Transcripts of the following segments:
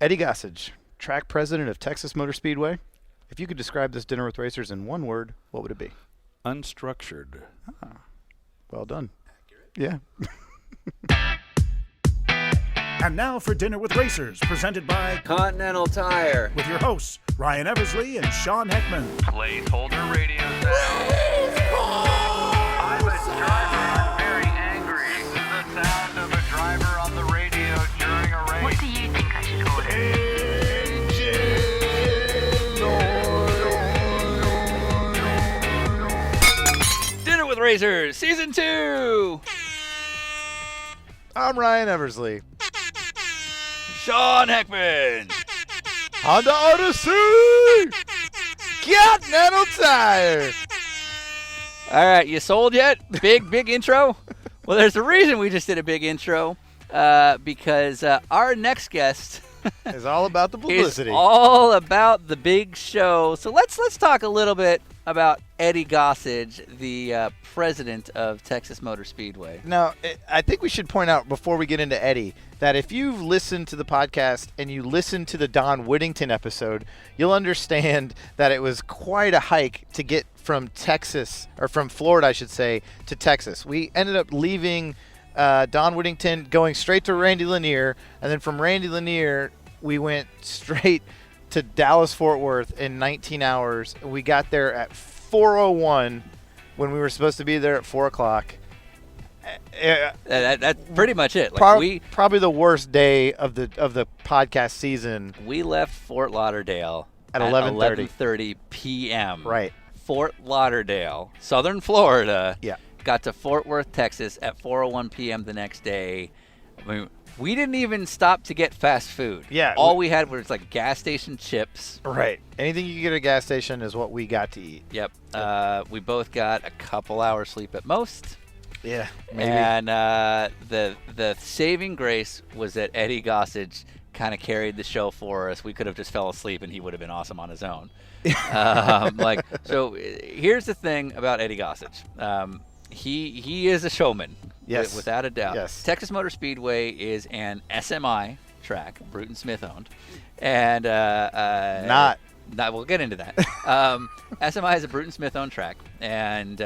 Eddie Gossage, track president of Texas Motor Speedway. If you could describe this dinner with racers in one word, what would it be? Unstructured. Well done. Yeah. And now for Dinner with Racers, presented by Continental Tire. with your hosts, Ryan Eversley and Sean Heckman. Placeholder radio sound. I'm a driver. I'm very angry. This is the sound of a driver on the radio during a race. What do you think I should order? Dinner with Racers, Season 2. I'm Ryan Eversley. Sean Heckman. Honda Odyssey! Continental Tire! All right, you sold yet? Big intro? Well, there's a reason we just did a big intro, because our next guest It's all about the is publicity. all about the big show. So let's talk a little bit about Eddie Gossage, the president of Texas Motor Speedway. Now, I think we should point out before we get into Eddie that if you've listened to the podcast and you listened to the Don Whittington episode, you'll understand that it was quite a hike to get from Texas, or from Florida, I should say, to Texas. We ended up leaving Don Whittington, going straight to Randy Lanier, and then from Randy Lanier, we went straight to Dallas-Fort Worth in 19 hours. We got there at 4:01 when we were supposed to be there at 4 o'clock. That's pretty much it. Like Probably the worst day of the podcast season. we left Fort Lauderdale At 11:30. 11:30 p.m. Right. Fort Lauderdale, Southern Florida. Yeah. Got to Fort Worth, Texas at 4:01 p.m. the next day. I mean, we didn't even stop to get fast food. Yeah. All we had was like gas station chips. Right. Anything you get at a gas station is what we got to eat. Yep. We both got a couple hours sleep at most. Yeah. Maybe. And the saving grace was that Eddie Gossage kind of carried the show for us. We could have just fell asleep and he would have been awesome on his own. So here's the thing about Eddie Gossage. He is a showman. Yes. Without a doubt. Yes. Texas Motor Speedway is an SMI track, Bruton Smith owned. And Not. We'll get into that. SMI is a Bruton Smith owned track, and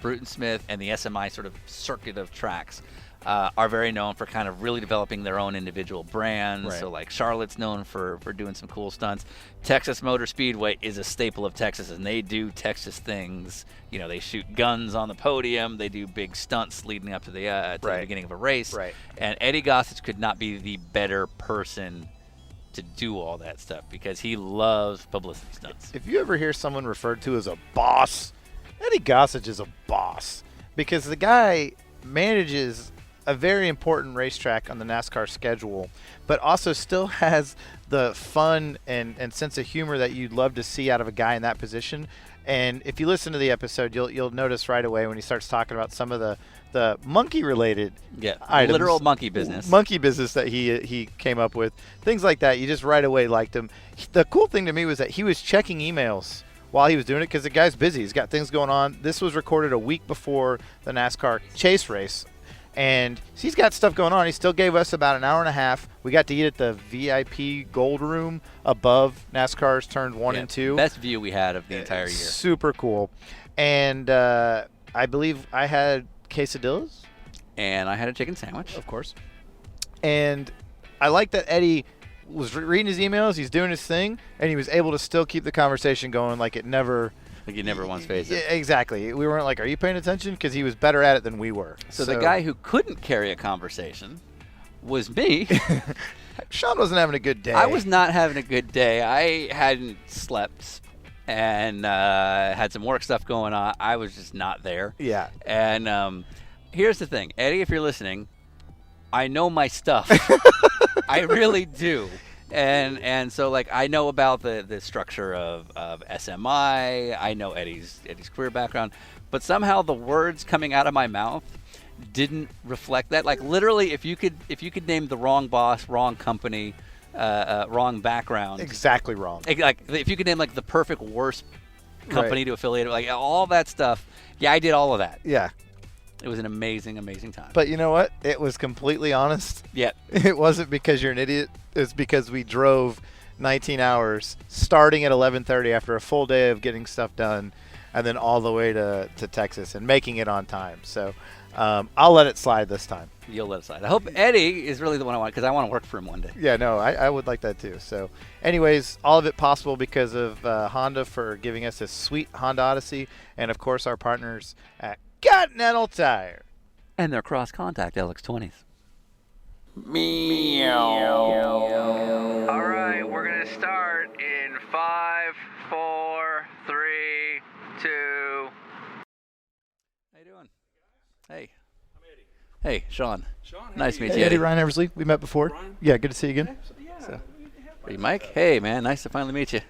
Bruton Smith and the SMI sort of circuit of tracks are very known for kind of really developing their own individual brands. Right. So like Charlotte's known for doing some cool stunts. Texas Motor Speedway is a staple of Texas, and they do Texas things. You know, they shoot guns on the podium. They do big stunts leading up to the beginning of a race. Right. And Eddie Gossage could not be the better person to do all that stuff because he loves publicity stunts. If you ever hear someone referred to as a boss, Eddie Gossage is a boss because the guy manages a very important racetrack on the NASCAR schedule, but also still has the fun and sense of humor that you'd love to see out of a guy in that position. And if you listen to the episode, you'll notice right away when he starts talking about some of the monkey-related items, literal monkey business. Monkey business that he came up with, things like that. You just right away liked him. The cool thing to me was that he was checking emails while he was doing it because the guy's busy. He's got things going on. This was recorded a week before the NASCAR chase race. And he's got stuff going on. He still gave us about an hour and a half. We got to eat at the VIP Gold Room above NASCAR's turns 1 and 2. Best view we had of the entire year. Super cool. And I believe I had quesadillas. And I had a chicken sandwich. Of course. And I like that Eddie was reading his emails. He's doing his thing. And he was able to still keep the conversation going like it never... Like you never once faced it. Yeah, exactly. We weren't like, are you paying attention? Because he was better at it than we were. So the guy who couldn't carry a conversation was me. Sean wasn't having a good day. I was not having a good day. I hadn't slept and had some work stuff going on. I was just not there. Yeah. And here's the thing. Eddie, if you're listening, I know my stuff. I really do. And so like I know about the structure of SMI. I know Eddie's career background, but somehow the words coming out of my mouth didn't reflect that. Like literally, if you could name the wrong boss, wrong company, wrong background, exactly wrong. Like if you could name like the perfect worst company to affiliate with, like all that stuff. Yeah, I did all of that. Yeah. It was an amazing, amazing time. But you know what? It was completely honest. Yeah. It wasn't because you're an idiot. It's because we drove 19 hours, starting at 11:30 after a full day of getting stuff done, and then all the way to Texas and making it on time. So I'll let it slide this time. You'll let it slide. I hope Eddie is really the one I want, because I want to work for him one day. Yeah, no, I would like that too. So anyways, all of it possible because of Honda for giving us this sweet Honda Odyssey, and of course our partners at Continental Tire. And their cross-contact LX20s. All right, we're going to start in 5, 4, 3, 2. How you doing? Hey. I'm Eddie. Hey, Sean. Nice to meet Hey, you, Eddie, Ryan Eversley. We met before. Ryan? Yeah, good to see you again. So, are you Mike? Hey, man, nice to finally meet you.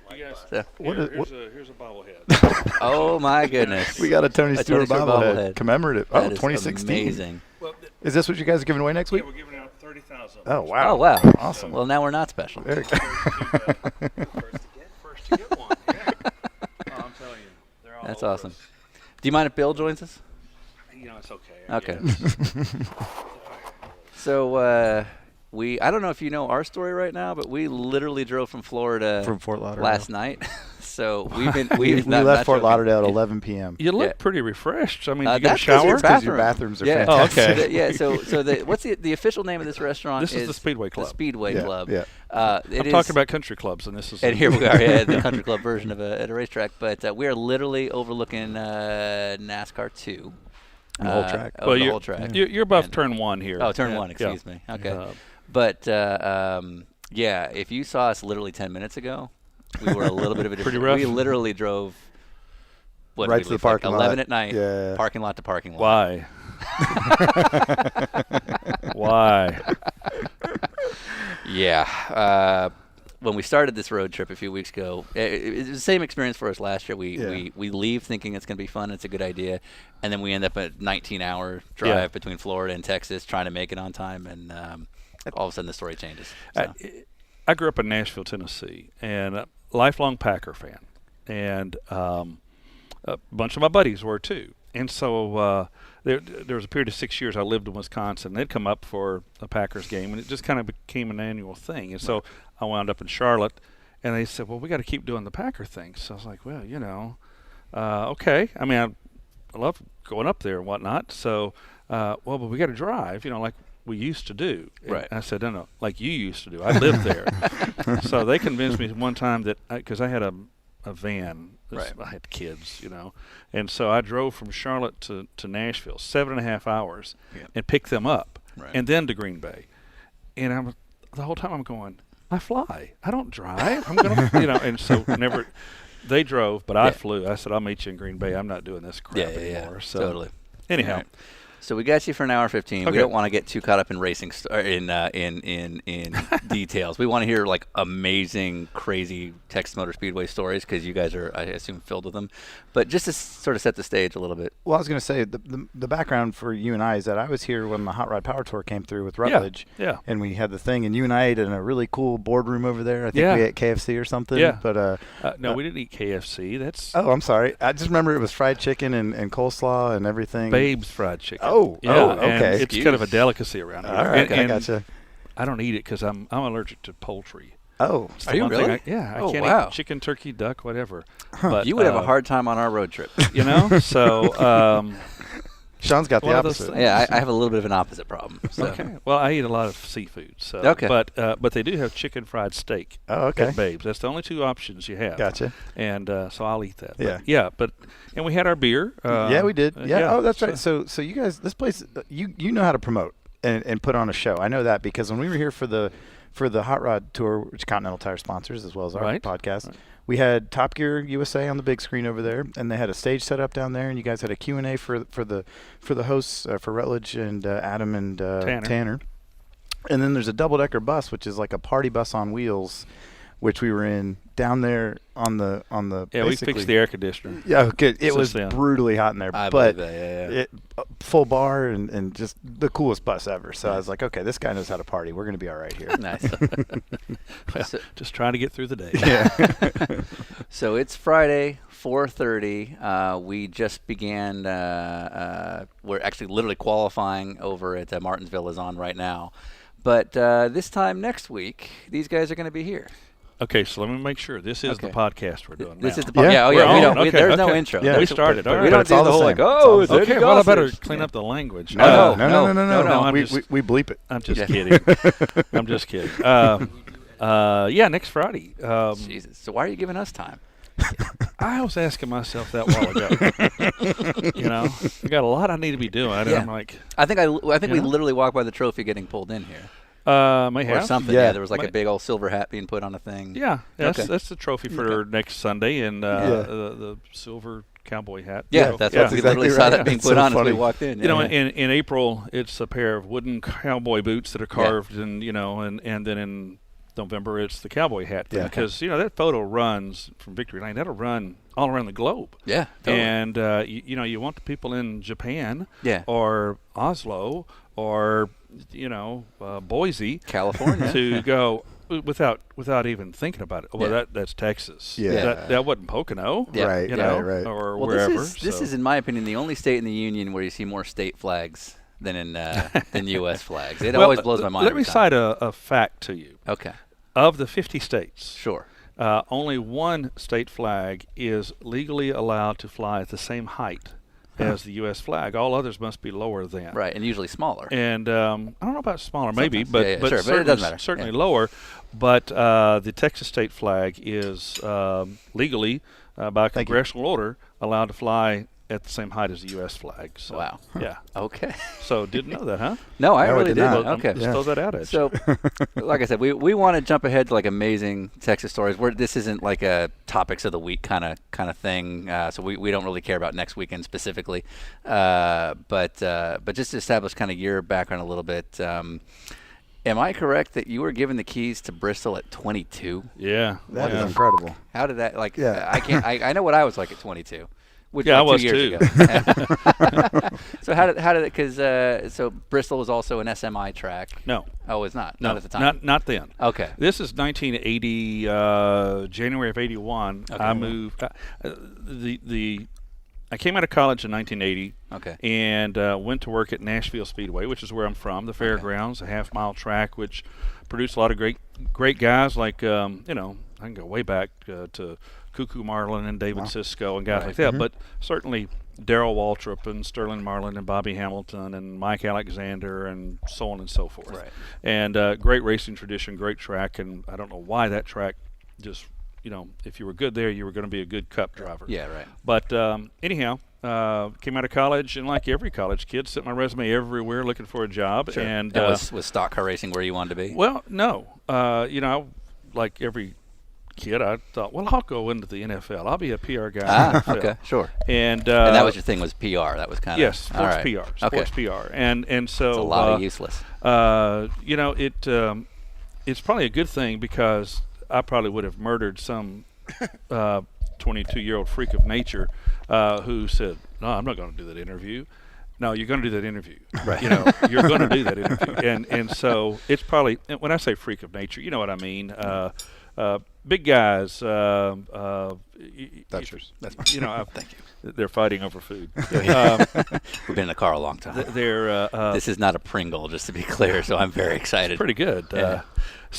So, Here's a bobblehead. oh, my goodness. We got a Tony Stewart bobblehead. Commemorative. That Oh, is 2016. amazing. Well, Is this what you guys are giving away next week? we're giving out 30,000. Oh, wow. Oh, wow. Awesome. Well, now we're not special. There you go. First to get one. Yeah. Oh, I'm telling you, they're all That's over awesome. us. Do you mind if Bill joins us? It's okay. Okay. guess. So, I don't know if you know our story right now, but we literally drove from Florida From Fort Lauderdale. last night. So we We left Fort Lauderdale at 11 p.m. You look Yeah. pretty refreshed. I mean, did you get a that's 'cause your shower? Because your bathroom. bathrooms are Yeah. Oh, fantastic. okay. Yeah. So what's the official name of this restaurant? This is the Speedway Club. The Speedway Yeah, Club. yeah. I'm talking about country clubs, and this is. And here we are at the country club version of at a racetrack, but we are literally overlooking NASCAR 2. The whole track. Over the you're, whole track. You're above And- turn 1 here. Oh, turn Yeah. 1. Excuse Yeah. me. Okay. Yeah. But yeah, if you saw us literally 10 minutes ago, we were a little bit of a Pretty different. rough. We literally drove. What did Right we to the leave, like parking lot. 11 at night. Yeah. Parking lot to parking lot. Why? Why? Yeah. When we started this road trip a few weeks ago, it was the same experience for us last year. We leave thinking it's going to be fun, it's a good idea, and then we end up a 19-hour drive between Florida and Texas trying to make it on time, and all of a sudden the story changes. So. I grew up in Nashville, Tennessee, and a lifelong Packer fan, and a bunch of my buddies were too. And so there was a period of 6 years I lived in Wisconsin. They'd come up for a Packers game, and it just kind of became an annual thing. And so I wound up in Charlotte, and they said, well, we got to keep doing the Packer thing. So I was like, well, okay. I mean, I love going up there and whatnot. So, but we got to drive, like we used to do. And Right. I said, no, like you used to do. I lived there. So they convinced me one time that because I had a van. Right. I had kids, and so I drove from Charlotte to Nashville, 7.5 hours, and picked them up, Right. and then to Green Bay. And the whole time I'm going, I fly. I don't drive. I'm gonna, and so never. They drove, but I flew. I said, I'll meet you in Green Bay. I'm not doing this crap anymore. So Totally. anyhow. All right. So we got you for an hour 15. Okay. We don't want to get too caught up in racing in details. We want to hear like amazing, crazy Texas Motor Speedway stories because you guys are, I assume, filled with them. But just to sort of set the stage a little bit. Well, I was going to say the background for you and I is that I was here when the Hot Rod Power Tour came through with Rutledge. Yeah. And we had the thing, and you and I ate in a really cool boardroom over there. I think Yeah. we ate KFC or something. Yeah. But No, we didn't eat KFC. That's oh, I'm sorry. I just remember it was fried chicken and coleslaw and everything. Babe's fried chicken. Oh, yeah, oh, and okay. it's kind of a delicacy around here. All right, and, I gotcha. I don't eat it because I'm allergic to poultry. Oh, It's Are the you one thing really? I Oh, can't wow. eat chicken, turkey, duck, whatever. But, You would have a hard time on our road trip. So, Sean's got the one of those opposite. things. Yeah, I have a little bit of an opposite problem. So. okay. Well, I eat a lot of seafood. So. Okay. But they do have chicken fried steak. Oh, okay. At Babes. That's the only two options you have. Gotcha. And so I'll eat that. Yeah. And we had our beer. Yeah, we did. Yeah. Oh, that's so- right. So you guys, this place, you know how to promote and put on a show. I know that because when we were here for the Hot Rod Tour, which Continental Tire sponsors as well as our Right. podcast, Right. we had Top Gear USA on the big screen over there, and they had a stage set up down there, and you guys had a Q&A for the hosts for Rutledge and Adam and Tanner. And then there's a double-decker bus, which is like a party bus on wheels, which we were in down there on the Yeah, we basically- fixed the air conditioner. Yeah, okay. It Since was then. brutally hot in there, I but believe that, yeah. it full bar and just the coolest bus ever. So I was like, okay, this guy knows how to party. We're going to be all right here. Nice. Well, So- just trying to get through the day. Yeah. So it's Friday, 4:30. We just began. We're actually literally qualifying over at Martinsville is on right now. But this time next week, these guys are going to be here. Okay, so let me make sure. This is the podcast we're doing This now. is the podcast. Yeah. Yeah, We're we on. don't. Okay, There's no okay. intro. Yeah, we started. All We right. don't it's do all the the whole same. like, oh, it's Okay, Eddie well, I better Gossage. clean up the language. No, no. I'm we just- bleep it. I'm just Yeah. kidding. I'm just kidding. Yeah, next Friday. Jesus. So why are you giving us time? I was asking myself that a while ago. I got a lot I need to be doing. And Yeah. I'm like, I think we Yeah. literally walked by the trophy getting pulled in here. may Or have. something. Yeah. Yeah, there was like May- a big old silver hat being put on a thing. Yeah, Okay. that's the trophy for next Sunday, and the silver cowboy hat. Yeah, So, that's yeah. what we exactly literally saw right. that being It's put so on as funny. we walked in. You know, Yeah. in April, it's a pair of wooden cowboy boots that are carved, and and then in November, it's the cowboy hat thing. Yeah. Because that photo runs from Victory Lane. That'll run all around the globe. Yeah, totally. And you want the people in Japan, Yeah. or Oslo, or Boise, California. to go without even thinking about it. Well, Yeah. that's Texas. Yeah. That wasn't Pocono. Yeah. Right, Or Well, wherever. this is, in my opinion, the only state in the union where you see more state flags than in than U.S. flags. It Well, always blows my mind. Let me every time. cite a fact to you. Okay, Of the 50 states, sure. only one state flag is legally allowed to fly at the same height as the U.S. flag. All others must be lower than. Right, and usually smaller. And I don't know about smaller, maybe, Sometimes. but Yeah, but sure, but it certainly, doesn't matter. certainly Yeah. lower. But the Texas state flag is legally, by Thank you. congressional order, allowed to fly at the same height as the U.S. flag. So, Wow. Yeah. Okay. So didn't know that, huh? No, I No, I really did didn't. not. Okay. Just throw that out at you. So, like I said, we want to jump ahead to like amazing Texas stories. Where this isn't like a topics of the week kind of thing. So we don't really care about next weekend specifically. But just to establish kind of your background a little bit. Am I correct that you were given the keys to Bristol at 22? Yeah. That is yeah. incredible. How did that like? Yeah. I can't. I know what I was like at 22. Which Yeah, I like was 2 years too. ago. So how did it? Because so Bristol was also an SMI track. No. Oh, it's not. No, Not at the time. Not then. Okay. This is 1980, January of 81. Okay. I moved. I came out of college in 1980. Okay. And went to work at Nashville Speedway, which is where I'm from, the fairgrounds, a half-mile track, which produced a lot of great guys like I can go way back to Cuckoo Marlin and David Sisko and guys like that, but certainly Darrell Waltrip and Sterling Marlin and Bobby Hamilton and Mike Alexander and so on and so forth. Right. And great racing tradition, great track, and I don't know why that track just, if you were good there, you were going to be a good cup driver. Yeah. Right. But anyhow, came out of college, and like every college kid, sent my resume everywhere looking for a job. Sure. And was stock car racing where you wanted to be? well, no, like every kid, I thought, well, I'll go into the NFL. I'll be a PR guy. in the NFL. Okay. Sure. And And that was your thing, was PR. That was kind of yes, sports PR, sports Okay. PR, and so It's a lot of useless. it's probably a good thing because I probably would have murdered some 22-year-old freak of nature who said, "No, I'm not going to do that interview." No, you're going to do that interview. Right. You're going to do that interview, and so it's probably, when I say freak of nature, you know what I mean. Big guys. That's yours. That's mine. Thank you. They're fighting over food. We've been in the car a long time. They're This is not a Pringle, just to be clear, so I'm very excited. pretty good. Yeah.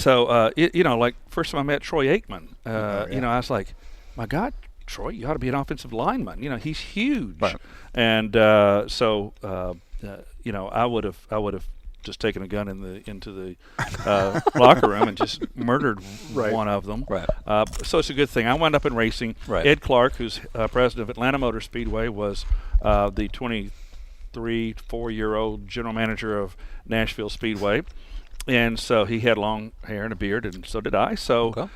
Like first time I met Troy Aikman, I was like, my God, Troy, you ought to be an offensive lineman. He's huge. Right. And I would have just taken a gun into the locker room and just murdered one of them. Right. So it's a good thing. I wound up in racing. Right. Ed Clark, who's president of Atlanta Motor Speedway, was the 23-4-year-old general manager of Nashville Speedway. And so he had long hair and a beard, and so did I. So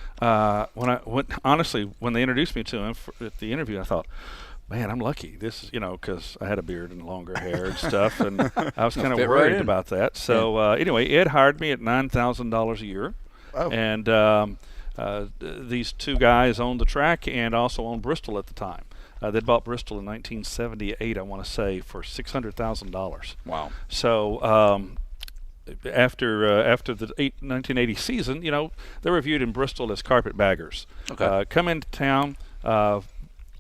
when they introduced me to him at the interview, I thought, man, I'm lucky. This is, because I had a beard and longer hair and stuff, and I was kind of fit right worried in. about that. So anyway, Ed hired me at $9,000 a year, Oh. and these two guys owned the track and also owned Bristol at the time. They bought Bristol in 1978, I want to say, for $600,000. Wow. So after the 1980 season, they were viewed in Bristol as carpetbaggers. Okay. Come into town,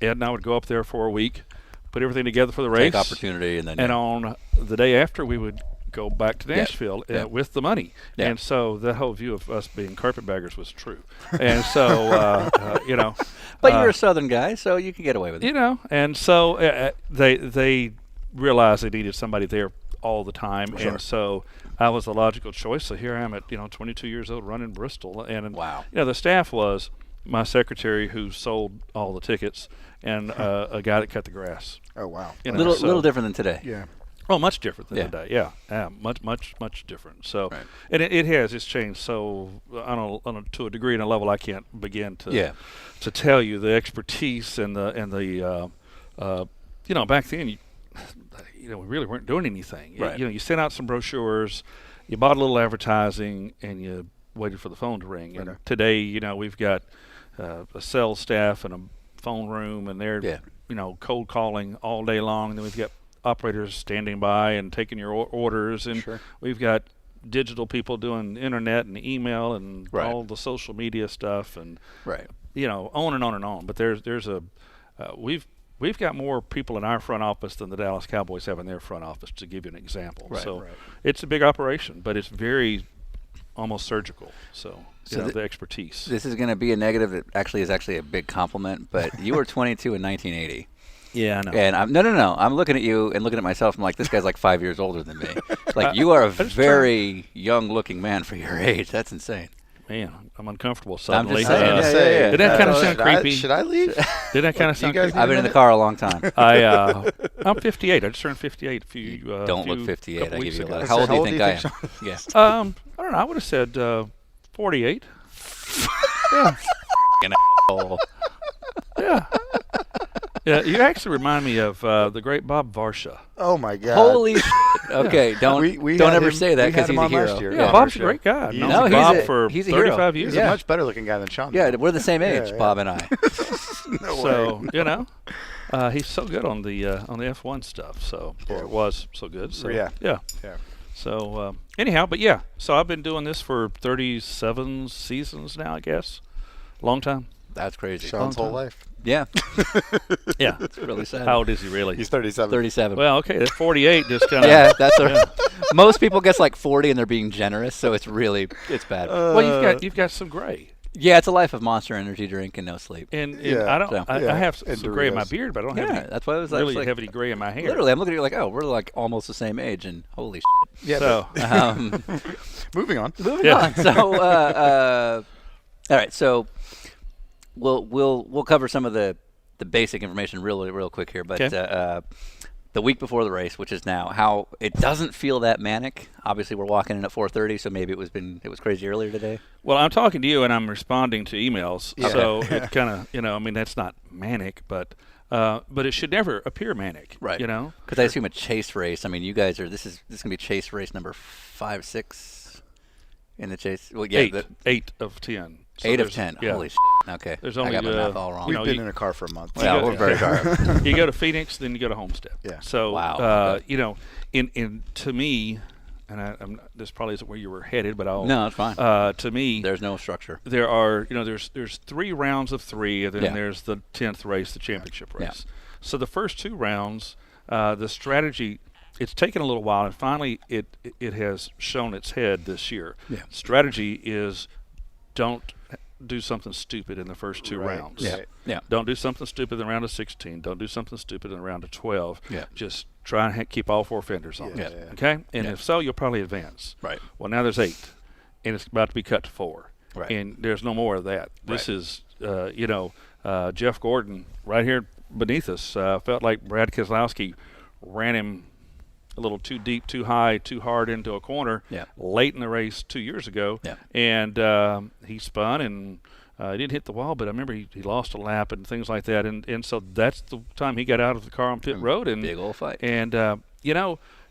Ed and I would go up there for a week, put everything together for the race. Take opportunity and then. And on the day after, we would go back to Nashville with the money. Yeah. And so that whole view of us being carpetbaggers was true. And so, you know. But you're a Southern guy, so you can get away with it. You know, and so they realized they needed somebody there all the time. Sure. And so I was the logical choice. So here I am at, 22 years old running Bristol. And, Wow. the staff was my secretary who sold all the tickets and a guy that cut the grass. Oh, wow. Little different than today. Yeah. Oh, much different than Yeah. today. Yeah, much different. So, Right. and it's changed. So, to a degree and a level I can't begin to tell you the expertise and the back then, we really weren't doing anything. Right. You sent out some brochures, you bought a little advertising, and you waited for the phone to ring. And today, we've got a sales staff and a phone room, and they're cold calling all day long. And then we've got operators standing by and taking your orders, and we've got digital people doing internet and email and all the social media stuff, and on and on and on. But there's we've got more people in our front office than the Dallas Cowboys have in their front office, to give you an example. It's a big operation, but it's very almost surgical. So the expertise. This is going to be a negative that actually is a big compliment, but you were 22 in 1980. Yeah, I know. And I'm looking at you and looking at myself. I'm like, this guy's like 5 years older than me. Like, you are a very young-looking man for your age. That's insane. Man, I'm uncomfortable I'm suddenly. just saying. Did that kind of sound creepy? Should I leave? Did that kind of sound creepy? I've been in the car a long time. I'm 58. I just turned 58 a few. Don't look 58. couple I give weeks you a ago. lot. How old do you think I am? Yeah. I don't know. I would have said 48. Yeah. Oh. Yeah. Yeah, you actually remind me of the great Bob Varsha. Oh my God! Holy shit. Okay, don't We don't had ever him- say that we had because him he's a on last hero. year. Yeah, Yeah, Bob's a for sure. great guy. He's I've a- known No, Bob he's a- for he's a hero. 35 years. He's Yeah. a much better looking guy than Sean. Yeah, we're the same age, yeah. Bob and I. No So way. he's so good on the F1 stuff. So or it was so good. So Yeah. yeah. Yeah. So anyhow, but yeah. So I've been doing this for 37 seasons now, I guess. Long time. That's crazy. Sean's Long whole time. life. Yeah, Yeah. it's really sad. How old is he really? He's 37. 37. Well, okay, that's 48. Just kind of. Yeah, that's most people guess like 40 and they're being generous, so it's bad. Well, you've got some gray. Yeah, it's a life of Monster Energy drink and no sleep. And Yeah. I don't. So- I Yeah. have And some gray in my Doritos. beard, but I don't have Yeah, any that's why I was really like, heavy gray in my hair. literally, I'm looking at you like, oh, we're like almost the same age, and holy shit. Yeah. So Moving on. Moving Yeah. on. So, all right. So, we'll cover some of the basic information real quick here. But Okay. the week before the race, which is now, how it doesn't feel that manic. Obviously, we're walking in at 4:30, so maybe it was crazy earlier today. well, I'm talking to you and I'm responding to emails. Yeah. So it's kind of I mean that's not manic, but it should never appear manic. Right. Because I assume a chase race. I mean, you guys are. This is gonna be chase race number 5, 6 in the chase. Well, yeah, 8 of 10. So 8 of there's- 10. Yeah. Holy shit. Okay. There's I only, got my math all wrong. We've know, been you- in a car for a month. Yeah, go- we're very sharp. You go to Phoenix, then you go to Homestead. Yeah. So Wow. in to me, and this probably isn't where you were headed, but I'll. No, it's fine. To me, There's no structure. there are there's 3 rounds of 3, and then Yeah. there's the 10th race, the championship Yeah. race. So the first 2 rounds, the strategy, it's taken a little while, and finally it has shown its head this year. Yeah. Strategy is don't do something stupid in the first 2 Right. rounds. Yeah. Yeah. Don't do something stupid in the round of 16. Don't do something stupid in the round of 12. Yeah. Just try and keep all 4 fenders on. Yeah. Okay? And Yeah. if so, you'll probably advance. Right. Well, now there's 8, and it's about to be cut to 4. Right. And there's no more of that. This Right. is, Jeff Gordon right here beneath us felt like Brad Keselowski ran him a little too deep, too high, too hard into a corner Yeah. late in the race 2 years ago. Yeah. And he spun and he didn't hit the wall, but I remember he lost a lap and things like that. And so that's the time he got out of the car on pit road. And Big old fight. And,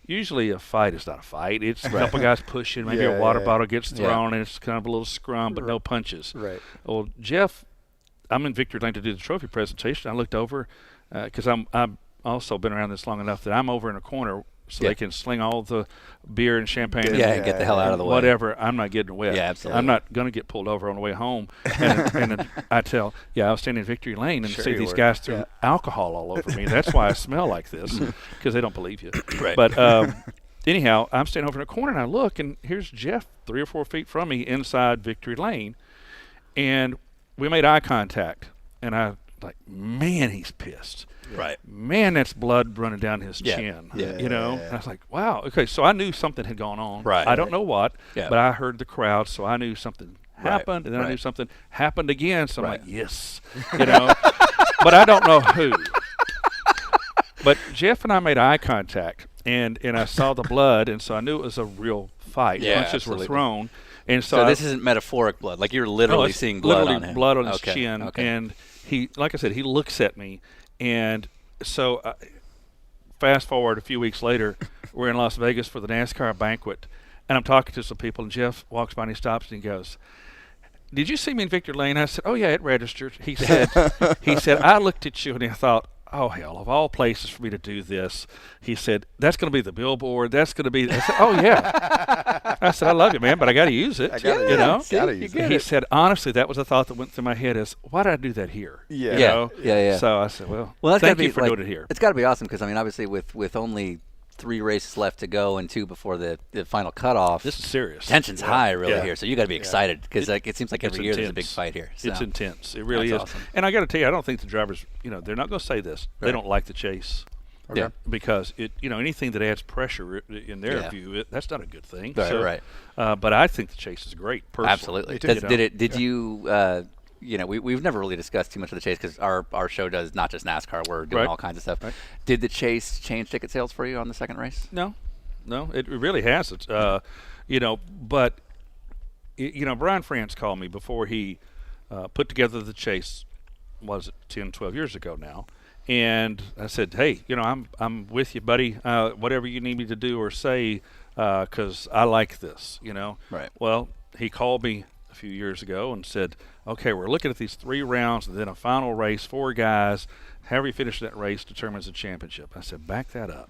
usually a fight is not a fight. It's a couple guys pushing. Maybe a water bottle gets thrown, and it's kind of a little scrum, but no punches. Right. Well, Jeff, I'm in Victory Lane to do the trophy presentation. I looked over because I've also been around this long enough that I'm over in a corner so they can sling all the beer and champagne and get the hell out of the way. whatever. I'm not getting wet. Yeah, absolutely. I'm not going to get pulled over on the way home. And I was standing in Victory Lane and see these guys threw alcohol all over me. That's why I smell like this, because they don't believe you. Right. But anyhow, I'm standing over in a corner and I look, and here's Jeff 3 or 4 feet from me inside Victory Lane, and we made eye contact, and I like, man, he's pissed. Right. Man, that's blood running down his chin. You know? And I was like, wow. Okay, so I knew something had gone on. Right. I don't know what, Yeah. but I heard the crowd, so I knew something happened, and then I knew something happened again. So I'm like, yes. You know? But I don't know who. But Jeff and I made eye contact, and I saw the blood, and so I knew it was a real fight. Yeah, Punches absolutely. were thrown. And So this isn't metaphoric blood. Like you're literally seeing blood on him. Blood on his chin. And he, like I said, he looks at me. And so fast forward a few weeks later, we're in Las Vegas for the NASCAR banquet. And I'm talking to some people, and Jeff walks by and he stops and he goes, "Did you see me in Victor Lane?" I said, "Oh, yeah, it registered." He said, "I looked at you and I thought, oh, hell, of all places for me to do this." He said, "That's going to be the billboard. That's going to be." I said, "Oh, yeah." I said, "I love you, man, but I got to use it." You know? Gotta use it. He said, honestly, that was a thought that went through my head is, why did I do that here? Yeah. You know? Yeah. So I said, well Well, that's thank gotta be you for like, doing it here. It's got to be awesome because I mean, obviously, with only 3 races left to go and 2 before the final cutoff, This is serious. tension's high really Yeah. here. So you got to be excited because like it seems like every year there's a big intense. fight here. So. It's intense. It really is. That's awesome. And I got to tell you, I don't think the drivers, they're not going to say this. They don't like the chase. Yeah. Because anything that adds pressure in their view, that's not a good thing. Right, so, right. But I think the chase is great. Personally. Absolutely. You know? Did you? We've never really discussed too much of the chase because our show does not just NASCAR. We're doing all kinds of stuff. Right. Did the chase change ticket sales for you on the second race? No, it really hasn't. But Brian France called me before he put together the chase. Was it 10, 12 years ago now? And I said, "Hey, I'm with you, buddy. Whatever you need me to do or say, because I like this, Right. Well, he called me a few years ago and said, "Okay, we're looking at these 3 rounds and then a final race, 4 guys. However you finish that race determines the championship." I said, "Back that up.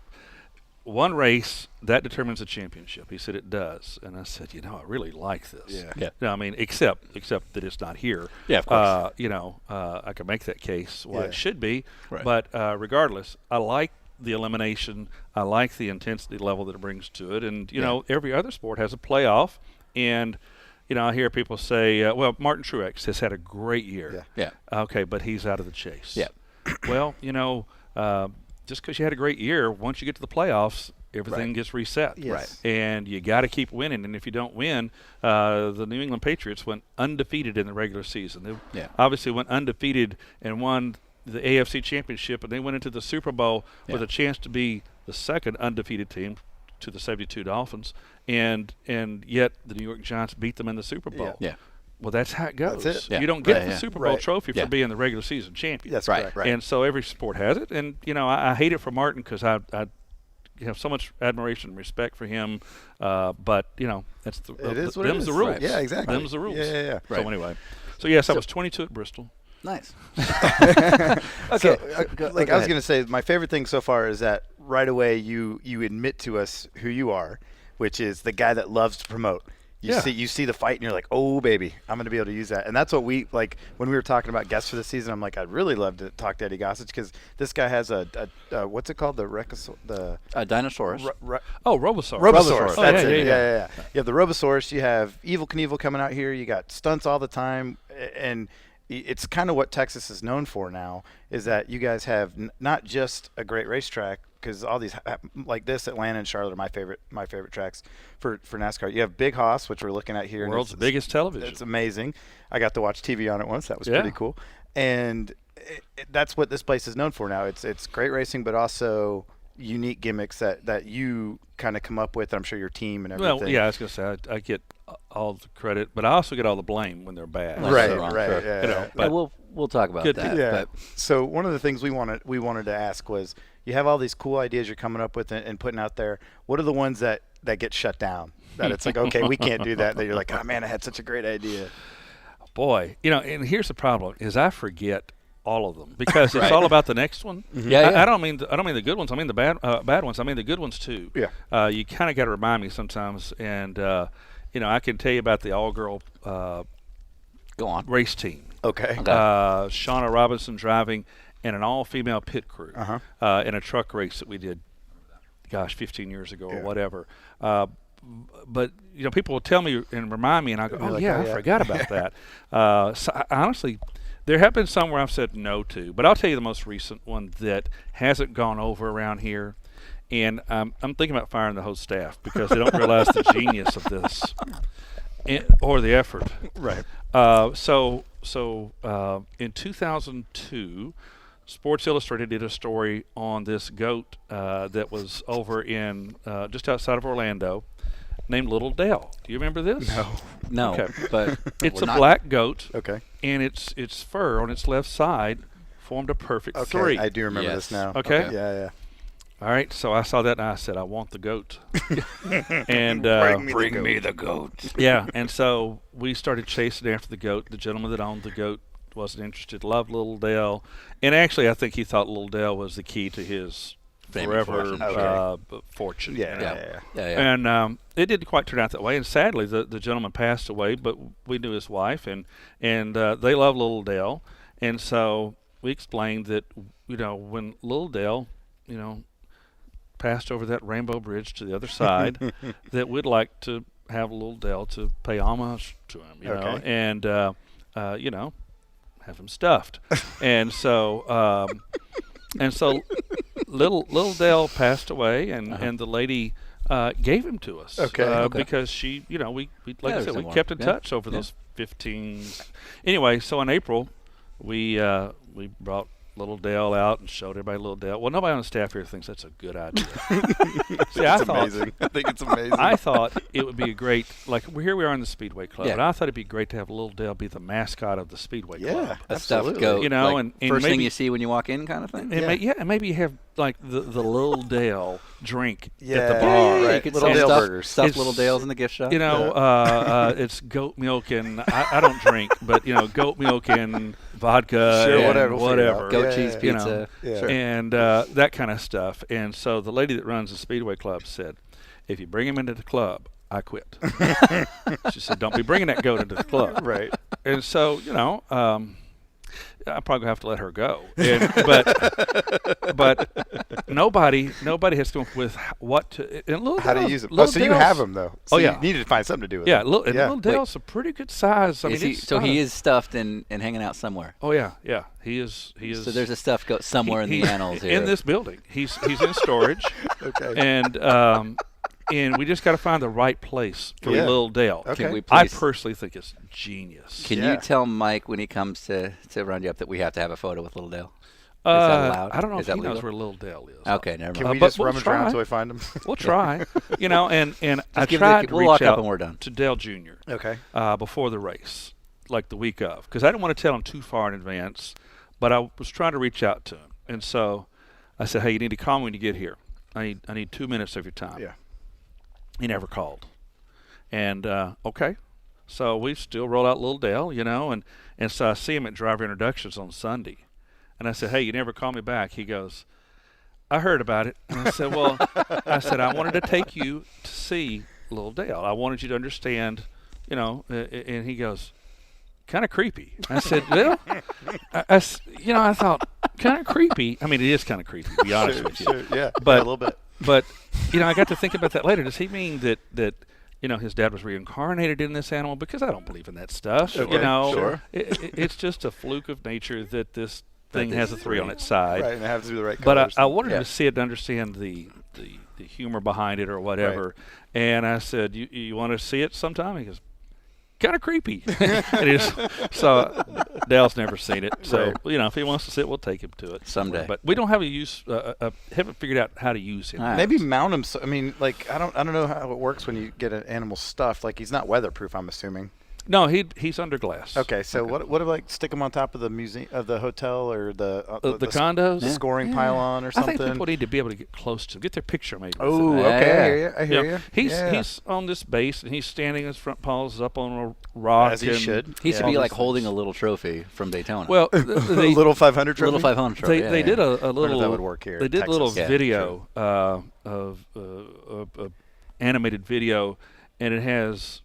1 race, that determines the championship." He said, "It does." And I said, I really like this. Yeah. No, I mean, except that it's not here. Yeah, of course. I can make that case why it should be. Right. But regardless, I like the elimination. I like the intensity level that it brings to it. And, every other sport has a playoff. And, I hear people say, well, Martin Truex has had a great year. Yeah. Okay, but he's out of the chase. Yeah. Well, just because you had a great year, once you get to the playoffs, everything gets reset. Yes. Right. And you got to keep winning. And if you don't win, the New England Patriots went undefeated in the regular season. They obviously went undefeated and won the AFC Championship, and they went into the Super Bowl with a chance to be the second undefeated team to the 72 Dolphins. And yet the New York Giants beat them in the Super Bowl. Yeah. Well, that's how it goes. That's it. Yeah. You don't get Right, the Super Bowl trophy Yeah. for being the regular season champion. That's Right, correct. right. And so every sport has it. And, I hate it for Martin because I have so much admiration and respect for him. But, that's It is what it them's is. the rules. Right. Yeah, exactly. Them's the rules. Yeah. So anyway. So, yes, I was 22 at Bristol. Nice. Okay. Okay. I was ahead. going to say, my favorite thing so far is that right away you admit to us who you are, which is the guy that loves to promote. You see the fight and you're like, oh baby, I'm going to be able to use that. And that's what we like when we were talking about guests for the season. I'm like, I'd really love to talk to Eddie Gossage because this guy has a what's it called, the Dinosaurus. Robosaurus. Robosaurus. Oh, That's yeah, it. yeah. Yeah. You have the Robosaurus. You have Evil Knievel coming out here. You got stunts all the time, and it's kind of what Texas is known for now. Is that you guys have not just a great racetrack, because all these like this, Atlanta and Charlotte are my favorite tracks for NASCAR. You have Big Hoss, which we're looking at here. World's biggest television. It's amazing. I got to watch TV on it once. That was pretty cool. And that's what this place is known for now. It's great racing, but also unique gimmicks that you kind of come up with. I'm sure your team and everything. Well, yeah, I was going to say I get all the credit, but I also get all the blame when they're bad. Right. Sure. Yeah. But We'll talk about Good that. people. Yeah. But So one of the things we wanted to ask was, you have all these cool ideas you're coming up with and putting out there. What are the ones that get shut down? That it's like, okay, we can't do that. That you're like, oh man, I had such a great idea. boy, and here's the problem: is I forget all of them because it's all about the next one. Yeah, I don't mean the good ones. I mean the bad ones. I mean the good ones too. Yeah. You kind of got to remind me sometimes, and I can tell you about the all-girl Go on. race team. Okay. Shauna Robinson driving, and an all-female pit crew in a truck race that we did, 15 years ago or whatever. But people will tell me and remind me, and I go, I forgot about that. Honestly, there have been some where I've said no to, but I'll tell you the most recent one that hasn't gone over around here, and I'm thinking about firing the whole staff because they don't realize the genius of this or the effort. Right. So in 2002, Sports Illustrated did a story on this goat that was over in just outside of Orlando, named Little Dell. Do you remember this? No, Okay. but It's we're a not- black goat, Okay. and its fur on its left side formed a perfect Okay. three. I do remember Yes. this now. Okay. Yeah. All right, so I saw that and I said, I want the goat. And Bring me the goat. yeah, and so we started chasing after the goat. The gentleman that owned the goat wasn't interested, loved Little Dell. And actually, I think he thought Little Dell was the key to his Fame and forever fortune. fortune. Yeah. And it didn't quite turn out that way. And sadly, the gentleman passed away, but we knew his wife, and they loved Little Dell. And so we explained that, when Little Dell, passed over that rainbow bridge to the other side, that we'd like to have Little Dell to pay homage to him, know, and have him stuffed. and so little Dell passed away, and the lady gave him to us. Okay. Because she, we like I there's said, we some kept in more. touch over those 15. Anyway, so in April, we brought Little Dell out and showed everybody Little Dell. Well, nobody on the staff here thinks that's a good idea. See, I thought Amazing. I think it's amazing. I thought it would be a great, here we are in the Speedway Club, Yeah. and I thought it'd be great to have Little Dell be the mascot of the Speedway Club. A stuffed absolutely. goat. Like, and and first thing maybe- you see when you walk in, kind of thing. And maybe you have like the Little Dell drink at the Yeah, bar. You right. could Little sell Dale stuff, burgers. stuffed It's- Little Dales in the gift shop. It's goat milk and I don't drink, but goat milk and vodka, Sure, and whatever, we'll figure it out. goat Yeah, cheese yeah, pizza. yeah. Sure. and that kind of stuff. And so the lady that runs the Speedway Club said, if you bring him into the club, I quit. She said, don't be bringing that goat into the club. Right. And so, I probably have to let her go. But nobody has come up with what to and Little How to Dell's- use them. Little So you Dell's- have them, though. So Oh, yeah. You needed to find something to do with Yeah, them. Little Dell's a pretty good size. I mean, Is he, it's so not he a- is stuffed and hanging out somewhere. Oh yeah. He is. So there's a stuffed goat somewhere in the he's annals here. in this building. He's in storage. Okay. And we just got to find the right place for Yeah. Little Dell. Okay. Can we I please? personally think it's genius. Can Yeah. you tell Mike when he comes to round you up that we have to have a photo with Little Dale? that allowed? I don't know Is if he that knows legal? where Little Dell is. Okay, never Can mind. we but just we'll rummage around try. until we find them? We'll try. And I give it a- tried to we'll reach walk up out when we're done. to Dell Jr. Okay. Before the race, like the week of, because I didn't want to tell him too far in advance, but I was trying to reach out to him. And so I said, hey, you need to call me when you get here. I need 2 minutes of your time. Yeah. He never called. And okay. So we still roll out Little Dell, and so I see him at driver introductions on Sunday. And I said, hey, you never call me back. He goes, I heard about it. And I said, well, I wanted to take you to see Little Dale. I wanted you to understand, and he goes, kind of creepy. I said, well, I thought, kind of creepy. I mean, it is kind of creepy, to be honest with you. Sure, yeah. But- a little bit. But, I got to think about that later. Does he mean that his dad was reincarnated in this animal? Because I don't believe in that stuff. Okay, sure. It's just a fluke of nature that this thing has a 3 on its side. Right, and it has to be the right But colors. I wanted Yeah. to see it and understand the humor behind it or whatever. And I said, you want to see it sometime? He goes, kind of creepy. So Dale's never seen it. So, Right. if he wants to sit, we'll take him to it. Someday. But we don't have haven't figured out how to use him. All right. Maybe mount him. So, I mean, like I don't know how it works when you get an animal stuffed. Like he's not weatherproof. I'm assuming. No, he's under glass. Okay, so what if like stick them on top of the museum of the hotel or the condos, the scoring pylon or something? I think people need to be able to get close to get their picture made. Oh, with it. okay, I hear you. He's on this base and he's standing, his front paws up on a rock. As he should. He should be like holding a little trophy from Daytona. Well, a little 500 trophy. Little 500 trophy. They did a little. That would work here. They did a Texas. little Yeah, video of animated video, and it has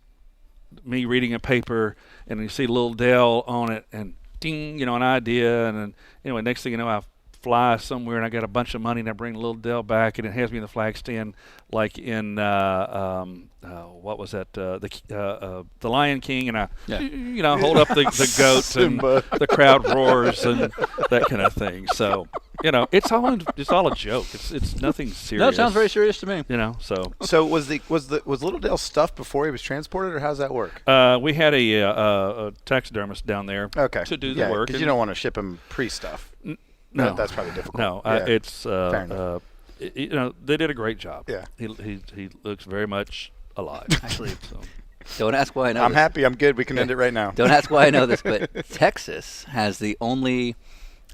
me reading a paper, and you see Lil Dell on it, and ding, an idea, and then anyway, next thing you know, I fly somewhere and I got a bunch of money and I bring Lil Dell back, and it has me in the flag stand like in what was that, the Lion King, and I hold up the goats and the crowd roars and that kind of thing. So it's all a joke. It's nothing serious. No, it sounds very serious to me. So was Little Dell stuffed before he was transported, or how's that work? we had a taxidermist down there to do the work. Because you don't want to ship him pre-stuff. No, that's probably difficult. No, it's fair enough. They did a great job. Yeah, he looks very much alive. Actually, don't ask why I know. I'm this. happy. I'm good. We can end it right now. Don't ask why I know this, but Texas is the only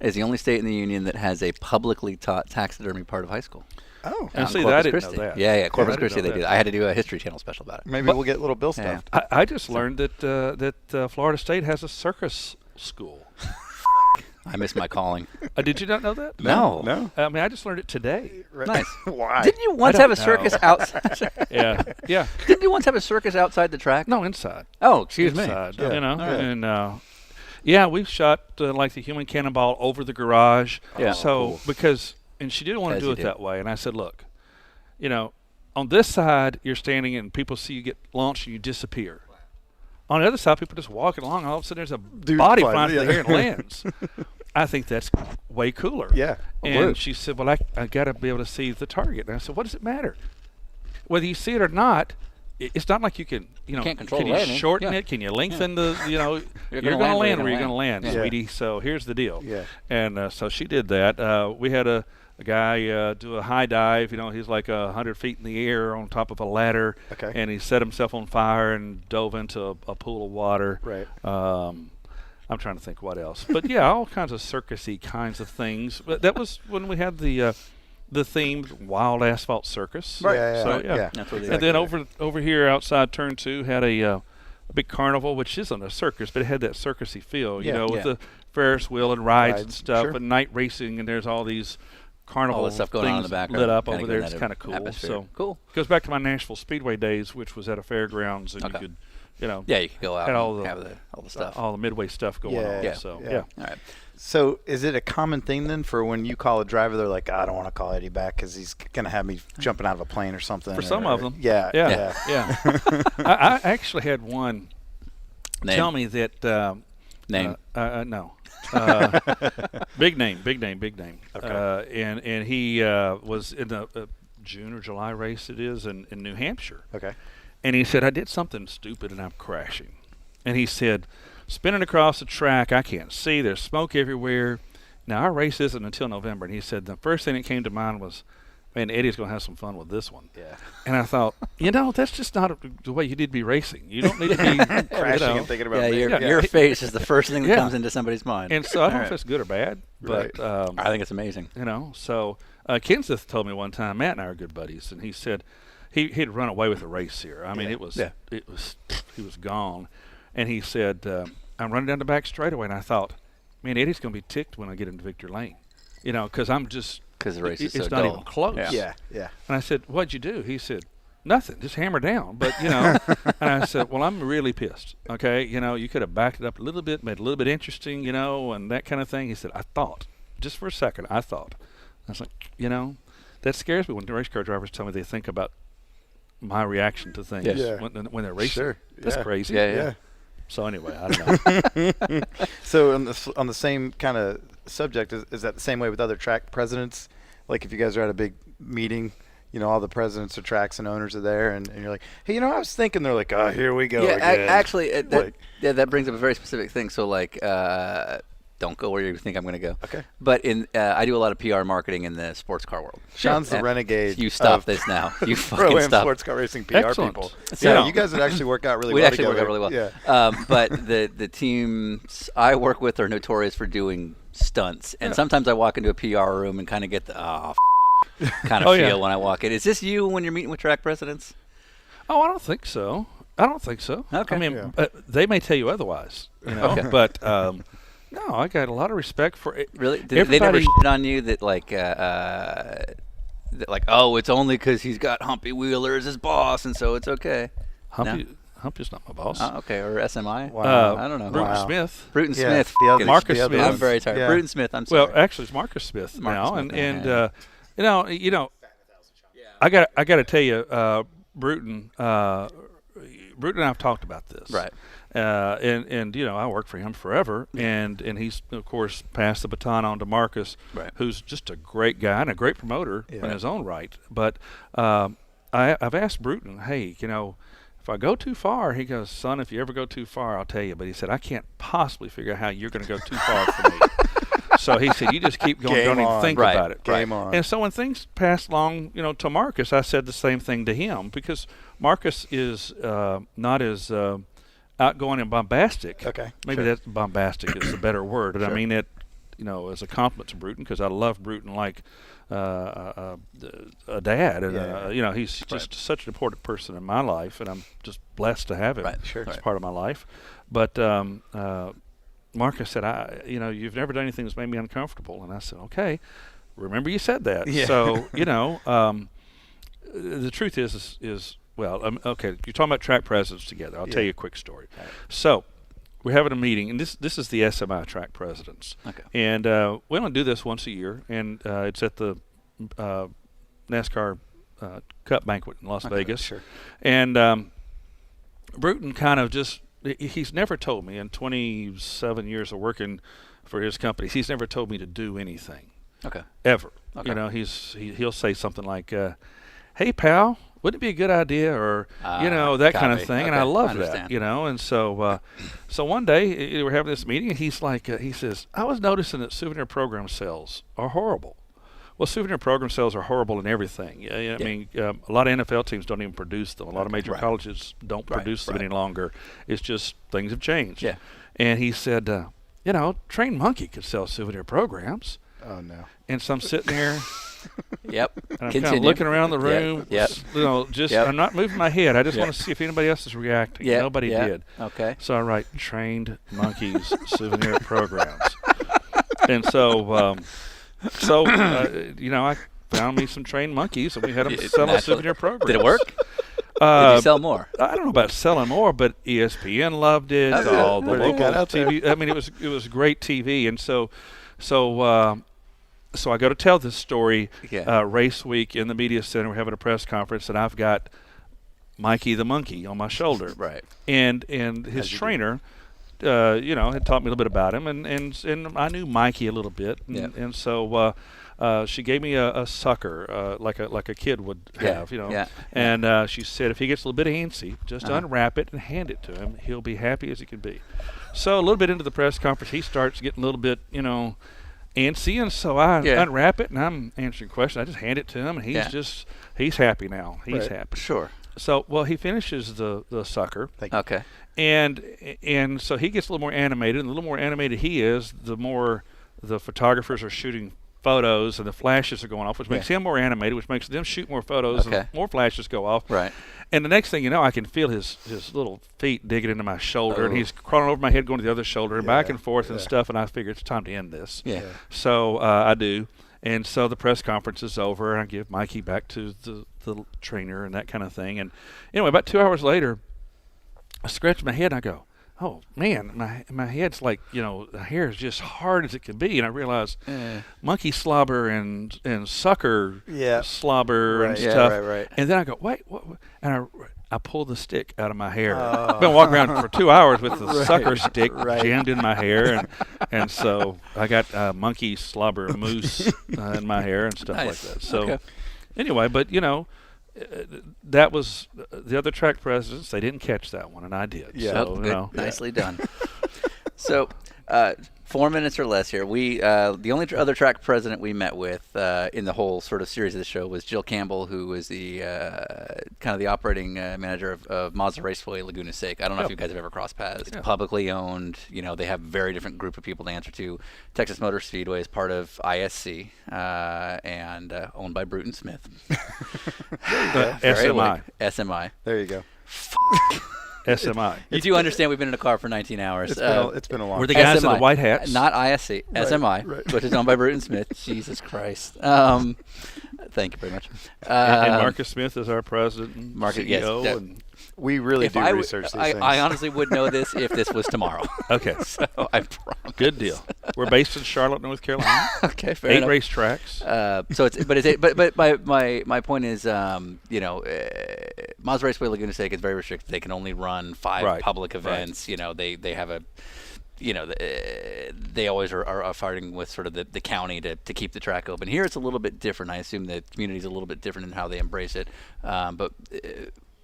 state in the union that has a publicly taught taxidermy part of high school. Oh, and see, Corpus I didn't Christi. know that. Yeah, Corpus Christi, they that. do that. I had to do a History Channel special about it. maybe we'll get Little Bill stuffed. I just learned that Florida State has a circus school. I miss my calling. Did you not know that? No. I mean, I just learned it today. Right. Nice. Why? Didn't you once have a circus outside? Yeah. Didn't you once have a circus outside the track? No, inside. Oh, excuse me. Inside, Yeah. and we shot like the human cannonball over the garage. Yeah. So and she didn't want to As do you it do. that way, and I said, look, on this side you're standing and people see you get launched and you disappear. On the other side, people just walking along. All of a sudden, there's a body flying through the air and lands. I think that's way cooler. Yeah. And she said, well, I got to be able to see the target. And I said, what does it matter? Whether you see it or not, it's not like you can, can't control can the you landing. shorten Yeah. it? Can you lengthen the, you're gonna going to land land where you're going to land, Yeah. sweetie. So here's the deal. Yeah. And so she did that. We had a guy do a high dive. He's like 100 feet in the air on top of a ladder. Okay. And he set himself on fire and dove into a pool of water. Right. I'm trying to think what else. But, yeah, all kinds of circus-y kinds of things. But that was when we had the themed Wild Asphalt Circus. Right. Yeah. So, yeah. That's what they And then over here outside Turn 2 had a big carnival, which isn't a circus, but it had that circusy feel, with the Ferris wheel and rides and stuff, sure. and night racing, and there's all these carnival all the stuff going things on in the background. lit up Kinda over there. giving It's that kind of cool. atmosphere. So Cool. Goes back to my Nashville Speedway days, which was at a fairgrounds, and you could, Yeah, you could go out had all and the have all the stuff. all the midway stuff going on. Yeah. So Yeah. All right. So is it a common thing then for when you call a driver, they're like, I don't want to call Eddie back because he's going to have me jumping out of a plane or something? For some of them. Yeah. Yeah. I actually had one Name. tell me that Name. no. Big name. Okay. And he was in the June or July race it is in New Hampshire. Okay. And he said, I did something stupid and I'm crashing. And he said, spinning across the track, I can't see. There's smoke everywhere. Now, our race isn't until November. And he said, the first thing that came to mind was, man, Eddie's going to have some fun with this one. Yeah. And I thought, that's just not the way you need to be racing. You don't need to be Crashing and thinking about me. Your face is the first thing that comes into somebody's mind. And so I don't know if it's good or bad, but I think it's amazing. So Kenseth told me one time, Matt and I are good buddies, and he said he'd run away with a race here. I mean, he was gone, and he said, I'm running down the back straightaway, and I thought, man, Eddie's going to be ticked when I get into victory lane, because I'm just because the race is so it's not dull. even close. Yeah. And I said, what'd you do? He said, nothing, just hammer down. But, and I said, well, I'm really pissed, okay? You could have backed it up a little bit, made it a little bit interesting, and that kind of thing. He said, I thought, just for a second, I was like, that scares me when the race car drivers tell me they think about my reaction to things when they're racing. Sure. That's Yeah. crazy. Yeah. So anyway, I don't know. So on the same kind of subject, is that the same way with other track presidents? Like if you guys are at a big meeting, all the presidents of tracks and owners are there, and you're like, hey, I was thinking, they're like, oh, here we go again. Actually, that brings up a very specific thing. So like, the don't go where you think I'm going to go. Okay. But I do a lot of PR marketing in the sports car world. Sean's the renegade. You stop of this now. You Pro fucking Am stop. sports car racing PR Excellent. people. Yeah. Yeah, you guys would actually work out really We'd well actually work out together. really well. Yeah. But the teams I work with are notorious for doing stunts, and sometimes I walk into a PR room and kind of get the kind of feel when I walk in. Is this you when you're meeting with track presidents? Oh, I don't think so. Okay. I mean, they may tell you otherwise, Okay. But no, I got a lot of respect for it. Really? Did they never shit on you that oh, it's only because he's got Humpy Wheeler as his boss, and so it's okay. Humpy's not my boss. Okay, or SMI? Wow. I don't know. Bruton Wow. Smith. Bruton Yeah, Smith. the other- Marcus the other Smith. I'm ones. very tired. Yeah. Bruton Smith, I'm sorry. Well, actually, it's Marcus Smith Marcus now, Smith, and you know, I got to tell you, Bruton and I've talked about this, Right. And I worked for him forever, and he's of course passed the baton on to Marcus, Right. who's just a great guy and a great promoter in his own right. But I've asked Bruton, hey, if I go too far, he goes, son, if you ever go too far, I'll tell you. But he said, I can't possibly figure out how you're going to go too far for me. So he said, you just keep going, Game don't even on. think Right. about it. Game on. And so when things passed along, to Marcus, I said the same thing to him, because Marcus is not as outgoing and bombastic. Okay, Maybe sure. that bombastic is a better word. And I mean it, as a compliment to Bruton, because I love Bruton like a dad. And, he's just such an important person in my life, and I'm just blessed to have him as part of my life. But Marcus said, you've never done anything that's made me uncomfortable. And I said, okay, remember you said that. Yeah. So, the truth is okay, you're talking about track presidents together. I'll tell you a quick story. Right. So we're having a meeting, and this is the SMI track presidents. Okay. And we only do this once a year, and it's at the NASCAR Cup banquet in Las Vegas. Sure. And Bruton kind of he's never told me in 27 years of working for his companies, he's never told me to do anything. Okay. Ever. Okay. He'll say something like, hey, pal, wouldn't it be a good idea, or that kind of thing. And I love that, and so so one day we're having this meeting, and he's like, he says, I was noticing that souvenir program sales are horrible. Well, souvenir program sales are horrible in everything. I mean, a lot of NFL teams don't even produce them. A lot of major colleges don't produce them any longer. It's just things have changed. Yeah. And he said, Trained Monkey could sell souvenir programs. Oh no. And so I'm sitting there. Yep. And I'm kind of looking around the room. Yep. I'm not moving my head. I just want to see if anybody else is reacting. Yep. Nobody Yep. did. Okay. So I write Trained Monkeys souvenir programs. And so, I found me some trained monkeys, and we had them selling souvenir programs. Did it work? Did you sell more? I don't know about selling more, but ESPN loved it. Okay. All the What do you local got out there? TV. I mean, it was great TV, and so I go to tell this story race week in the media center. We're having a press conference, and I've got Mikey the monkey on my shoulder. Right. And his trainer, had taught me a little bit about him, and I knew Mikey a little bit, and so she gave me a sucker like a kid would have, And she said, if he gets a little bit antsy, just unwrap it and hand it to him. He'll be happy as he can be. So a little bit into the press conference, he starts getting a little bit, antsy, and so I unwrap it, and I'm answering questions. I just hand it to him, and he's happy now. He's happy. Sure. So, he finishes the sucker. Okay. And so he gets a little more animated, and the little more animated he is, the more the photographers are shooting photos and the flashes are going off, which makes him more animated, which makes them shoot more photos and more flashes go off. Right. And the next thing you know, I can feel his little feet digging into my shoulder, and he's crawling over my head, going to the other shoulder, and back and forth and stuff, and I figure it's time to end this. Yeah. So I do. And so the press conference is over, and I give Mikey back to the trainer and that kind of thing. And anyway, about 2 hours later, I scratch my head, and I go, oh, man, my head's like, the hair is just hard as it can be. And I realize monkey slobber and sucker slobber and stuff. Right. And then I go, wait, what? And I pull the stick out of my hair. I've been walking around for 2 hours with the sucker stick jammed in my hair. And so I got monkey slobber mousse in my hair and stuff like that. So anyway, but, that was the other track presidents. They didn't catch that one, and I did. Yeah. So, Nicely done. So, 4 minutes or less here. We the only other track president we met with in the whole sort of series of the show was Jill Campbell, who was the kind of the operating manager of Mazda Raceway Laguna Seca. I don't know if you guys have ever crossed paths. It's publicly owned. They have a very different group of people to answer to. Texas Motor Speedway is part of ISC and owned by Bruton Smith. SMI. SMI. There you go. SMI. You do understand we've been in a car for 19 hours. It's been a long We're the time. guys in the SMI, white hats. Not ISC. SMI, right. which is owned by Bruton Smith. Jesus Christ. Thank you very much. And Marcus Smith is our president and Marcus, CEO. yes, and We really do research these things. I honestly would know this if this was tomorrow. okay, So I promise. good deal. We're based in Charlotte, North Carolina. Okay, fair 8 enough. racetracks. So my point is, Mazda Raceway Laguna Seca is very restricted. They can only run 5 public events. They have a. They always are fighting with sort of the county to keep the track open. Here it's a little bit different. I assume the community is a little bit different in how they embrace it. But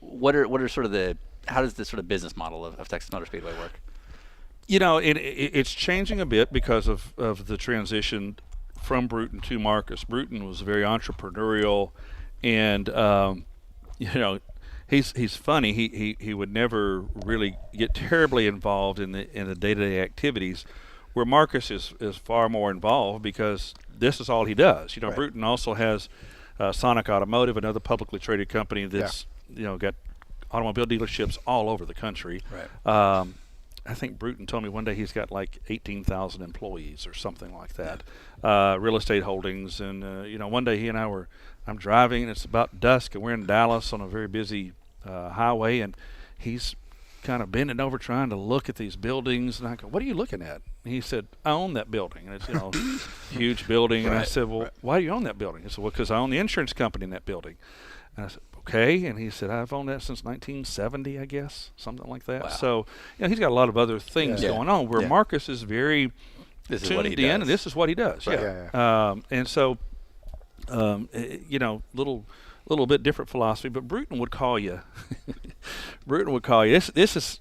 what are sort of how does this sort of business model of Texas Motor Speedway work? It's changing a bit because of the transition from Bruton to Marcus. Bruton was very entrepreneurial, and he's funny. He would never really get terribly involved in the day-to-day activities, where Marcus is far more involved because this is all he does. Right. Bruton also has Sonic Automotive, another publicly traded company that's got automobile dealerships all over the country. Right. I think Bruton told me one day he's got like 18,000 employees or something like that. Real estate holdings, and one day he and I'm driving, and it's about dusk, and we're in Dallas on a very busy highway, and he's kind of bending over trying to look at these buildings, and I go, "What are you looking at?" And he said, "I own that building," and it's huge building. And I said, "Well, why do you own that building?" He said, "Well, because I own the insurance company in that building." And I said, "Okay." And he said, "I've owned that since 1970, I guess, something like that." Wow. So he's got a lot of other things going on, where Marcus is very This is tuned what he in, does. and this is what he does. Right. And so, little bit different philosophy, but Bruton would call you. Bruton would call you. This is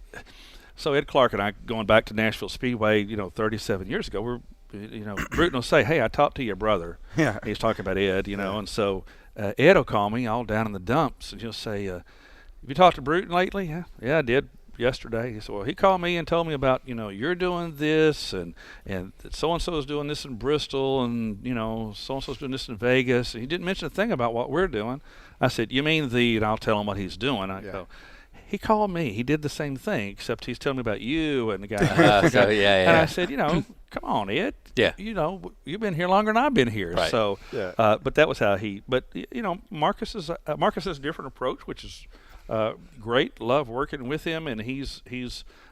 so. Ed Clark and I, going back to Nashville Speedway, 37 years ago, Bruton will say, "Hey, I talked to your brother." Yeah. He's talking about Ed, and so Ed will call me all down in the dumps, and he'll say, "Have you talked to Bruton lately?" Yeah, I did yesterday. He said, "Well, he called me and told me about, you're doing this, and so-and-so is doing this in Bristol, and, so-and-so is doing this in Vegas." And he didn't mention a thing about what we're doing. I said, "You mean and I'll tell him what he's doing." I go, "He called me. He did the same thing, except he's telling me about you and the guy." And I said, "Come on, Ed. Yeah. You've been here longer than I've been here." Right. So, but that was how Marcus is a different approach, which is great. Love working with him, and he's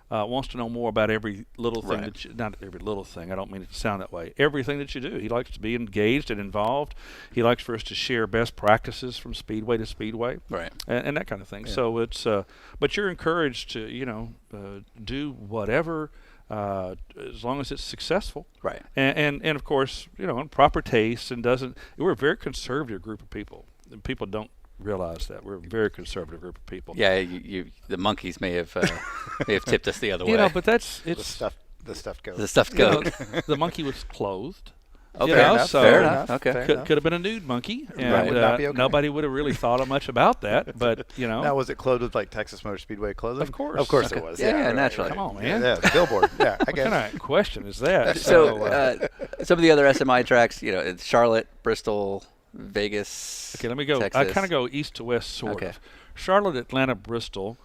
wants to know more about every little thing not every little thing. I don't mean it to sound that way. Everything that you do, he likes to be engaged and involved. He likes for us to share best practices from speedway to speedway, Right. and that kind of thing. Yeah. So it's but you're encouraged to do whatever. As long as it's successful, Right. And of course, in proper taste, and we're a very conservative group of people. And people don't realize that we're a very conservative group of people. Yeah, the monkeys may have tipped us the other way. But The stuffed goat. The stuffed goat. The monkey was clothed. Okay, fair enough. Okay. Could have been a nude monkey, and Right. Would not be okay. nobody would have really thought much about that. But Now, was it clothed with like Texas Motor Speedway clothing? Of course. Of course Okay. it was. Yeah, right, naturally. Come on, man. Yeah, the billboard. Yeah, I What guess. kind of question is that? So some of the other SMI tracks, it's Charlotte, Bristol, Vegas. Okay, let me go. Texas. I kind of go east to west, sort Okay. of. Charlotte, Atlanta, Bristol,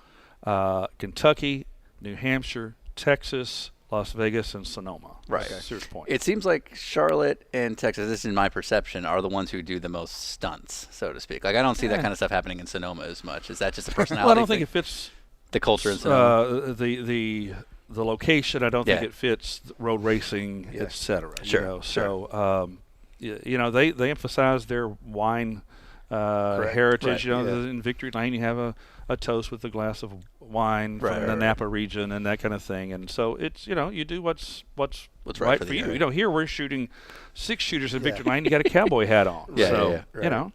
Kentucky, New Hampshire, Texas, Las Vegas, and Sonoma. Right. That's Sears Point. It seems like Charlotte and Texas, this is in my perception, are the ones who do the most stunts, so to speak. Like, I don't see that kind of stuff happening in Sonoma as much. Is that just a personality well, I don't thing? think it fits The culture in Sonoma? the location. I don't think Yeah. it fits road racing, Yeah. et cetera. Sure, So, they emphasize their wine heritage. Right, yeah. In Victory Lane, you have a toast with a glass of wine from the Napa region and that kind of thing. And so it's you do what's right for you. area. Here we're shooting 6-shooters in Victory Lane. You got a cowboy hat on. Yeah, so yeah.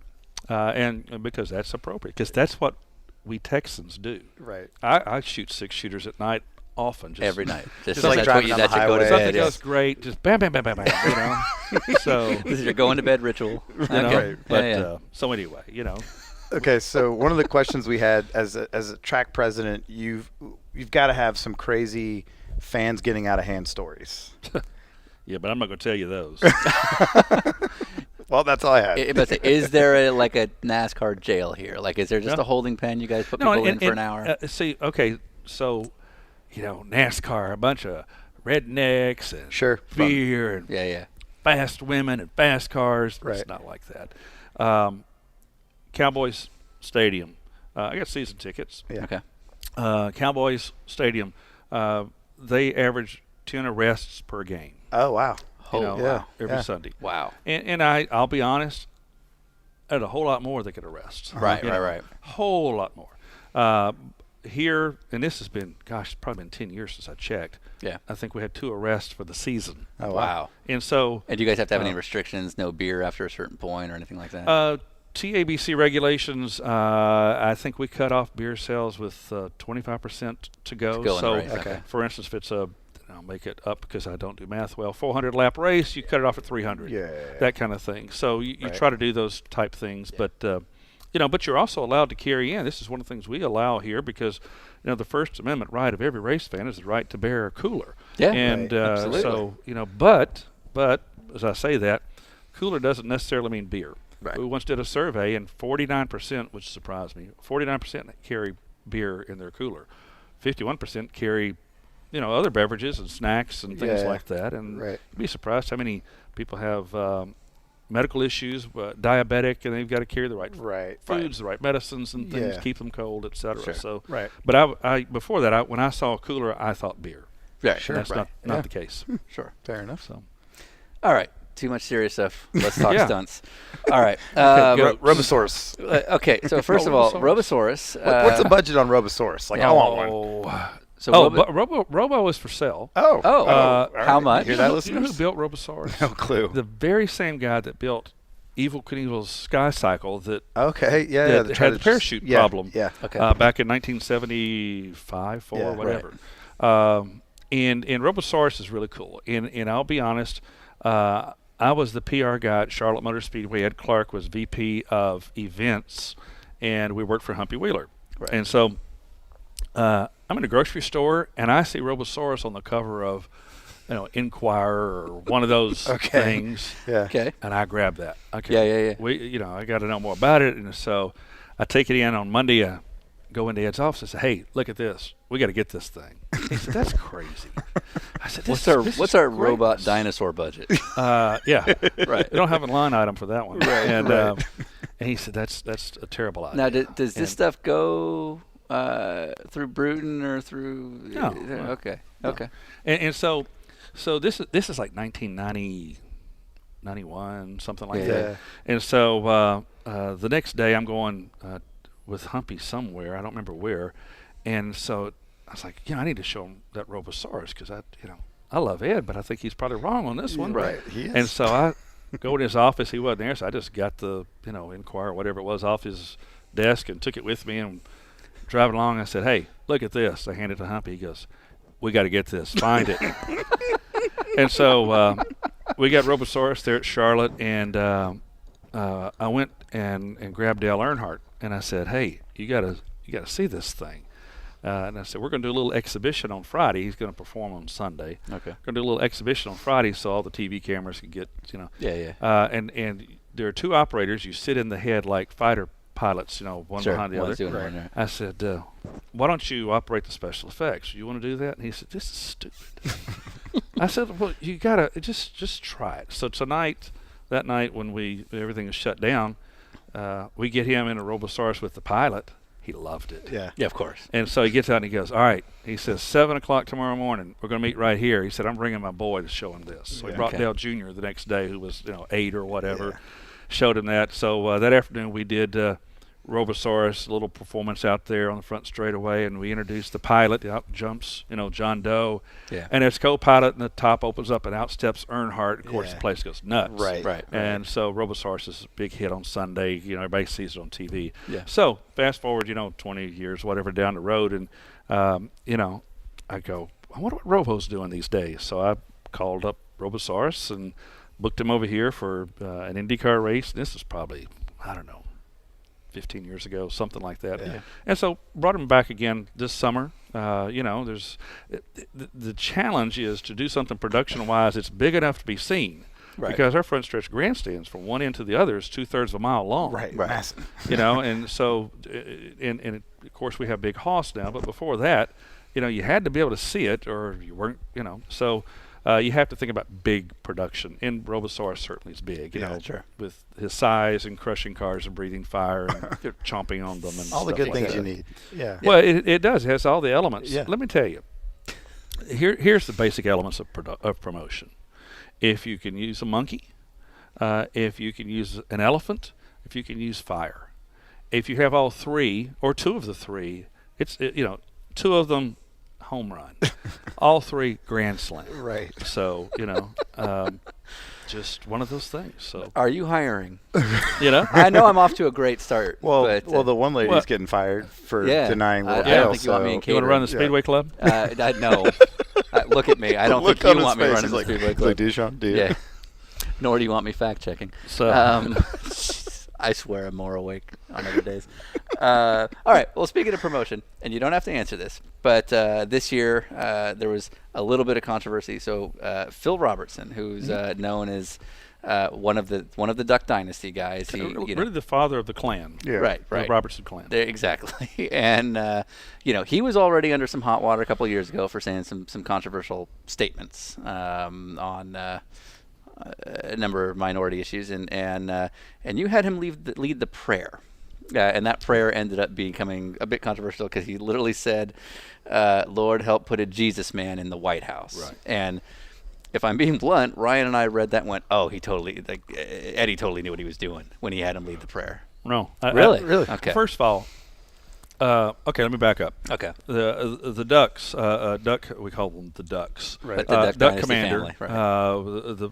Right. and because that's appropriate, because that's what we Texans do. Right. I shoot 6-shooters at night often. Just Every night. Just like that's driving what on the that's your go to highway. Something bed. goes great, just bam, bam, bam, bam, bam, you know. So, This is your going to bed ritual. you know, Okay. but Yeah. so anyway, you know. Okay, so one of the questions we had as a track president, you've got to have some crazy fans getting out of hand stories. Yeah, but I'm not going to tell you those. Well, that's all I had. Is there like a NASCAR jail here? Like, is there just a holding pen you guys put people in for an hour? See, okay, so, you know, NASCAR, a bunch of rednecks and Sure, beer and Yeah. fast women and fast cars. Right. It's not like that. Cowboys Stadium. I got season tickets. Yeah. Okay. Cowboys Stadium. They average 10 arrests per game. Oh, wow. You know, yeah, every yeah. Sunday. Wow. And I'll be honest, there's a whole lot more they could arrest. Right, You know, right. Whole lot more. Here, and this has been, gosh, probably been 10 years since I checked. Yeah. I think we had 2 arrests for the season. Oh, Wow. And so And do you guys have to have any restrictions? No beer after a certain point or anything like that? TABC regulations, I think we cut off beer sales with 25% to go. To go in the So, race, okay. for instance, if it's I'll make it up because I don't do math well, 400 lap race, you cut it off at 300. Yeah. That kind of thing. So you Right. try to do those type things, but you know, but you're also allowed to carry in. This is one of the things we allow here because, you know, the First Amendment right of every race fan is the right to bear a cooler. Yeah, And right. Absolutely. so, you know, but as I say that, cooler doesn't necessarily mean beer. Right. We once did a survey, and 49%, which surprised me, 49% carry beer in their cooler. 51% carry, you know, other beverages and snacks and things Yeah. like that. And Right. you'd be surprised how many people have medical issues, diabetic, and they've got to carry the right Right. foods, the right medicines and things, Yeah. keep them cold, etc. Sure. So, Right. but I before that, when I saw a cooler, I thought beer. Right. Sure. And that's Right. not Yeah. the case. Sure. Fair enough. So, All right. Too much serious stuff. Let's talk Yeah. stunts. All right. go. Robosaurus. Okay. So first of all, Robosaurus. Robosaurus. What's the budget on Robosaurus? Like, I want one. So Robo is for sale. Oh. Oh, all how right. much? Hear You that, know who listeners? built Robosaurus? No clue. The very same guy that built Evil Knievel's Sky Cycle that Okay. Yeah. that they try had to the parachute yeah, problem. Yeah. Okay. Back in 1975, 4, Yeah, whatever. And Robosaurus is really cool. And I'll be honest, I was the PR guy at Charlotte Motor Speedway. Ed Clark was VP of events, and we worked for Humpy Wheeler. Right. And so I'm in a grocery store, and I see Robosaurus on the cover of, you know, Inquirer or one of those Okay. things. Yeah. Okay. And I grabbed that. Okay. Yeah. I got to know more about it, and so I take it in on Monday. I go into Ed's office and say, "Hey, look at this. We got to get this thing." He said, "That's crazy." I said, What's this our is robot greatness." dinosaur budget? Yeah, Right. We don't have a line item for that one. Right, And, right. and he said, "That's a terrible idea." Now, does this And- stuff go through Bruton or through? No. Okay. No. Okay. And so this is like 1990, 91, something like Yeah. that. And so the next day I'm going with Humpy somewhere. I don't remember where. And so I was like, I need to show him that Robosaurus because I love Ed, but I think he's probably wrong on this one. Right. He is. And so I go in his office. He wasn't there, so I just got the Inquirer, whatever it was, off his desk and took it with me and driving along. I said, "Hey, look at this." I handed it to Humpy. He goes, "We got to get this. Find it." And so we got Robosaurus there at Charlotte, and I went and grabbed Dale Earnhardt, and I said, "Hey, you got to see this thing." And I said, "We're going to do a little exhibition on Friday." He's going to perform on Sunday. Okay. Going to do a little exhibition on Friday so all the TV cameras can get, Yeah. and there are 2 operators. You sit in the head like fighter pilots, one Sure. behind the One's other. doing one there. I said, "Why don't you operate the special effects? You want to do that?" And he said, "This is stupid." I said, "Well, you gotta just try it." So that night when everything is shut down, we get him in a Robosaurus with the pilot. He loved it. Yeah. Yeah, of course. And so he gets out and he goes, "All right." He says, 7:00 tomorrow morning. We're going to meet right here. He said, "I'm bringing my boy to show him this." So he brought Okay. Dale Jr. the next day, who was 8 or whatever. Yeah. Showed him that. So that afternoon we did Robosaurus, a little performance out there on the front straightaway, and we introduced the pilot. Out jumps, John Doe, Yeah. and his co-pilot, and the top opens up, and out steps Earnhardt. Of course, Yeah. the place goes nuts. Right. And so Robosaurus is a big hit on Sunday. Everybody sees it on TV. Yeah. So fast forward, 20 years, whatever, down the road, and I go, I wonder what Robo's doing these days. So I called up Robosaurus and booked him over here for an IndyCar race. This is probably, I don't know, 15 years ago, something like that. Yeah. And so brought him back again this summer. There's the challenge is to do something production-wise that's big enough to be seen. Right. Because our front stretch grandstands from one end to the other is 2/3 of a mile long. Right. Right. Massive. And so, and of course we have big Hoss now, but before that, you had to be able to see it or you weren't, so you have to think about big production. And Robosaurus certainly is big, Sure. with his size and crushing cars and breathing fire and chomping on them and All the stuff good like things that. you need. Yeah. Well, it does. It has all the elements. Yeah. Let me tell you. Here's the basic elements of promotion. If you can use a monkey, if you can use an elephant, if you can use fire. If you have all three or two of the three, two of them home run, all three grand slam. Right. So just one of those things. So Are you hiring? I know I'm off to a great start. Well, but, the one lady's well, getting fired for yeah, denying I World don't Health. think you want me in you want to run the Yeah. Speedway Club? No. Look at me. I don't Look think on you his want me face, running he's the like, Speedway he's Club. like, do you, Sean? Do you? Yeah. Nor do you want me fact checking. So I swear I'm more awake on other days. All right. Well, speaking of promotion, and you don't have to answer this, but this year there was a little bit of controversy. So Phil Robertson, who's known as one of the Duck Dynasty guys, really the father of the clan. Yeah. right, The Robertson clan. There, exactly. And he was already under some hot water a couple of years ago for saying some controversial statements on a number of minority issues, and you had him lead the prayer, and that prayer ended up becoming a bit controversial because he literally said, "Lord, help put a Jesus man in the White House." Right. And if I'm being blunt, Ryan and I read that and went, "Oh, Eddie totally knew what he was doing when he had him lead the prayer." No. Really? Really? Okay. First of all, okay, let me back up. Okay. The Ducks, Duck, we call them the Ducks. Right. But the Duck Duck Dynasty Commander, family, right. the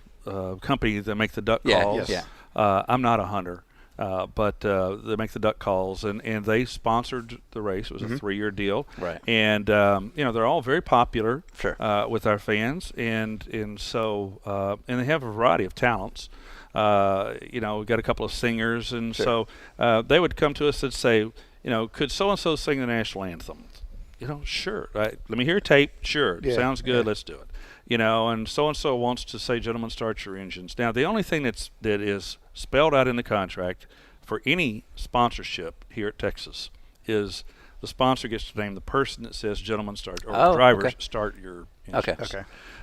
company that make the duck Yeah, calls. yes. I'm not a hunter, but they make the duck calls, and they sponsored the race. It was a 3-year deal. Right. And they're all very popular. Sure. With our fans, and so and they have a variety of talents. We've got a couple of singers, and Sure. so they would come to us and say, could so-and-so sing the national anthem? Sure. Right? Let me hear a tape. Sure. Yeah, Sounds good. yeah. Let's do it. And so-and-so wants to say, gentlemen, start your engines. Now, the only thing that is spelled out in the contract for any sponsorship here at Texas is the sponsor gets to name the person that says, gentlemen, start, or Oh, drivers, okay. start your Okay. engines.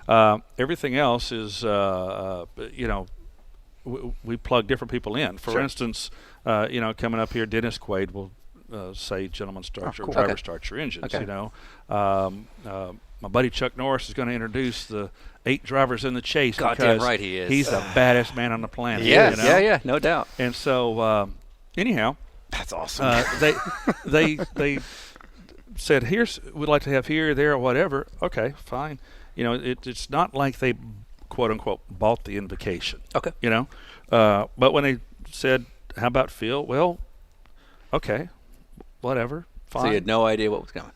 Okay. Everything else is, we plug different people in. For Sure. instance, coming up here, Dennis Quaid will say, gentlemen, start your cool. driver, Okay. start your engines. Okay. My buddy Chuck Norris is going to introduce the 8 drivers in the chase. Goddamn because right he is. He's the baddest man on the planet. Yeah, you know? yeah, no doubt. And so, anyhow, That's awesome. they said, we'd like to have here, there, or whatever. Okay, fine. It's not like they, quote unquote, bought the invocation. Okay. But when they said, how about Phil? Well, okay, whatever, fine. So you had no idea what was coming.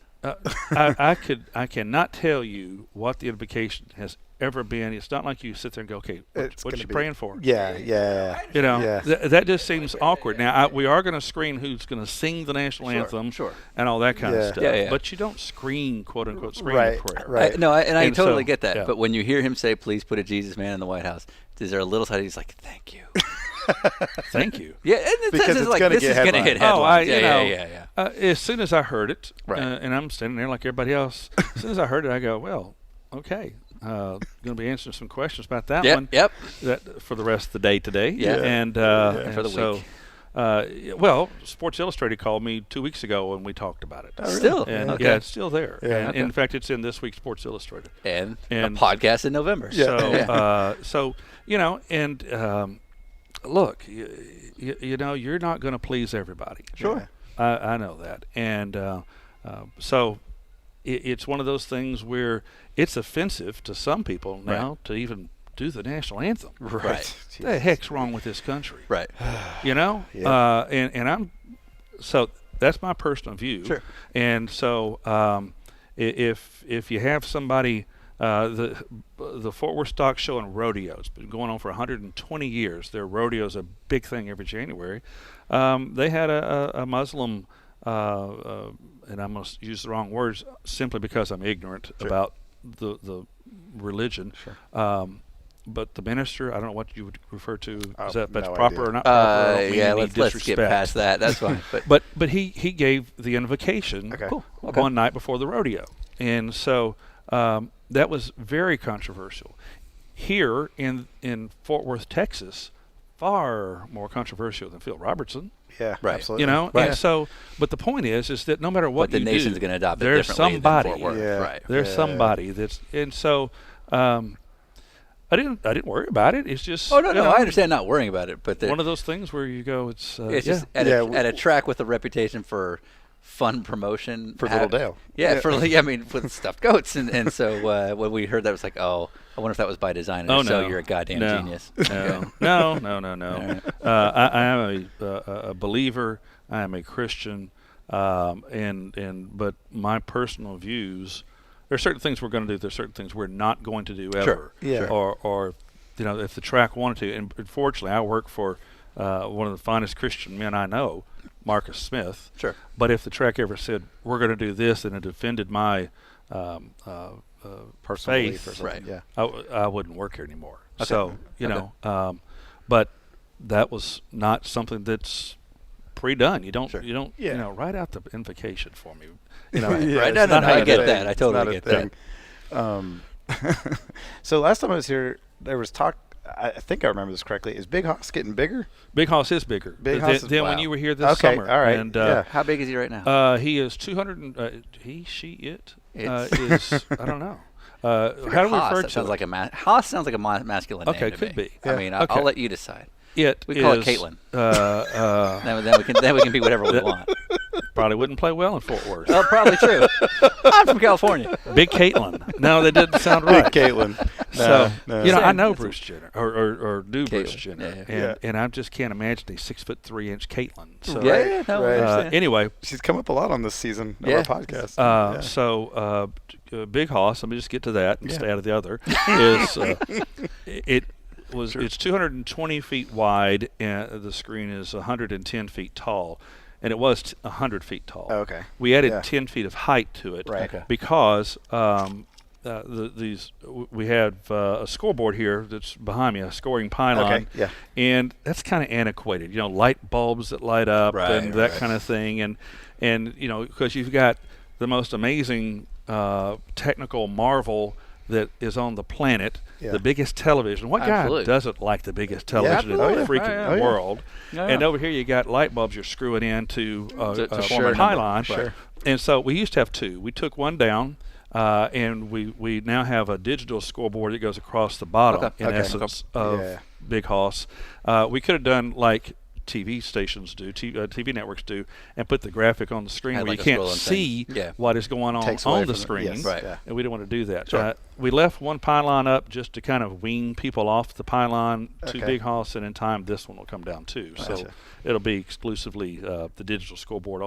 I cannot tell you what the invocation has ever been. It's not like you sit there and go, okay, It's what gonna you be- praying for? Yeah. Yeah. That just seems awkward. Now, we are going to screen who's going to sing the national anthem sure. and all that kind of Yeah. stuff. Yeah. But you don't screen, quote unquote, screen Right, the prayer. right. I And totally so, get that. yeah. But when you hear him say, "Please put a Jesus man in the White House," is there a little side he's like, "Thank you"? Thank you. Yeah, and it's Because it's like gonna this get is going to hit headlines. headlines. Yeah. Yeah. As soon as I heard it, Right. and I'm standing there like everybody else, as soon as I heard it, I go, well, okay. Going to be answering some questions about that one. Yep. That for the rest of the day today. Yeah. And, For the so, week. Sports Illustrated called me 2 weeks ago when we talked about it. Still. And Okay. yeah, it's still there. Yeah. And Okay. in fact, it's in this week's Sports Illustrated. And a And- podcast in November. Yeah. So look, you're not going to please everybody. Sure. I know that, and so it's one of those things where it's offensive to some people now to even do the national anthem. Right. What the heck's wrong with this country? Right. Yeah. And I'm so that's my personal view. Sure. And so if you have somebody, the Fort Worth Stock Show and Rodeo, it's been going on for 120 years. Their rodeo's a big thing every January. They had a Muslim, and I'm going to use the wrong words simply because I'm ignorant about the religion. But the minister, I don't know what you would refer to. Is that's no proper idea. or not proper? I don't mean any let's skip disrespect. past that. That's fine. But he gave the invocation Cool. one night before the rodeo, and so that was very controversial. Here in Fort Worth, Texas, far more controversial than Phil Robertson. Yeah, Right. absolutely. You know, Right. and so, but the point is that no matter what but the you nation's do, going to adopt it there's differently somebody. than Fort Worth. Yeah. Right. There's somebody that's, and so I didn't worry about it. It's just Oh no, you no, know, I understand not worrying about it, but one of those things where you go, it's just at a track with a reputation for fun promotion For Little Dale. Yeah, I mean, with stuffed goats, and so when we heard that, it was like, oh, I wonder if that was by design. And if so, you're a goddamn genius. No. Right. I am a believer. I am a Christian, but my personal views. There are certain things we're going to do. There's certain things we're not going to do ever. Sure. Yeah. Or you know, if the track wanted to. And unfortunately, I work for one of the finest Christian men I know, Marcus Smith. Sure. But if the track ever said we're going to do this and it offended my Personal belief faith, or something. Right. Yeah. I wouldn't work here anymore. So you know, but that was not something that's pre-done. You don't you know, write out the invocation for me. You know, Yeah, Right. it's No, not I a get thing. that. I It's totally not a get that. thing. So last time I was here, there was talk. I think I remember this correctly. Is Big Hoss getting bigger? Big Hoss is bigger Big than, Hoss is- than when wow. you were here this Okay, summer. all right, And yeah. How big is he right now? he is 200. He, she, it It's- is. I don't know. How do we Haas, refer that to sounds it? like Haas sounds like a masculine Okay, name to could me. be. I Yeah. mean, Okay. I'll let you decide. It We call it is, Caitlin. Uh, Then we can be whatever we want. probably wouldn't play well in Fort Worth. Oh, probably true. I'm from California. Big Caitlin. No, that didn't sound right. Big Caitlin. So No. you know, I Same. know That's Bruce Jenner or knew Bruce Caitlin. Jenner, Yeah. and I just can't imagine a 6'3" Caitlin. So Yeah, no, I right. understand. anyway, She's come up a lot on this season of Yeah. our podcast. Yeah. so Big Hoss. Let me just get to that and stay out of the other. Is it's 220 feet wide and the screen is 110 feet tall, and it was 100 feet tall. Okay. We added Yeah. 10 feet of height to it Right. Okay. because we have a scoreboard here that's behind me, a scoring pylon. Okay, yeah. And that's kind of antiquated, you know, light bulbs that light up and that kind of thing. And you know, because you've got the most amazing technical marvel that is on the planet, Yeah. the biggest television. What Absolutely. guy doesn't like the biggest television in absolutely. the freaking Oh, yeah. world? Yeah. And over here you got light bulbs you're screwing into To a form a pylon. Sure. And so we used to have two. We took one down, and we now have a digital scoreboard that goes across the bottom, Okay. in Okay. essence, of Yeah. Big Hoss. We could have done like TV stations do, TV networks do, and put the graphic on the screen Had where like you a can't scrolling thing. see Yeah. what is going on Takes away on the from it. screen. Yes. Right. Yeah. And we didn't want to do that. Sure. We left one pylon up just to kind of wean people off the pylon to Okay. Big Hoss, and in time this one will come down too. So Gotcha. it'll be exclusively the digital scoreboard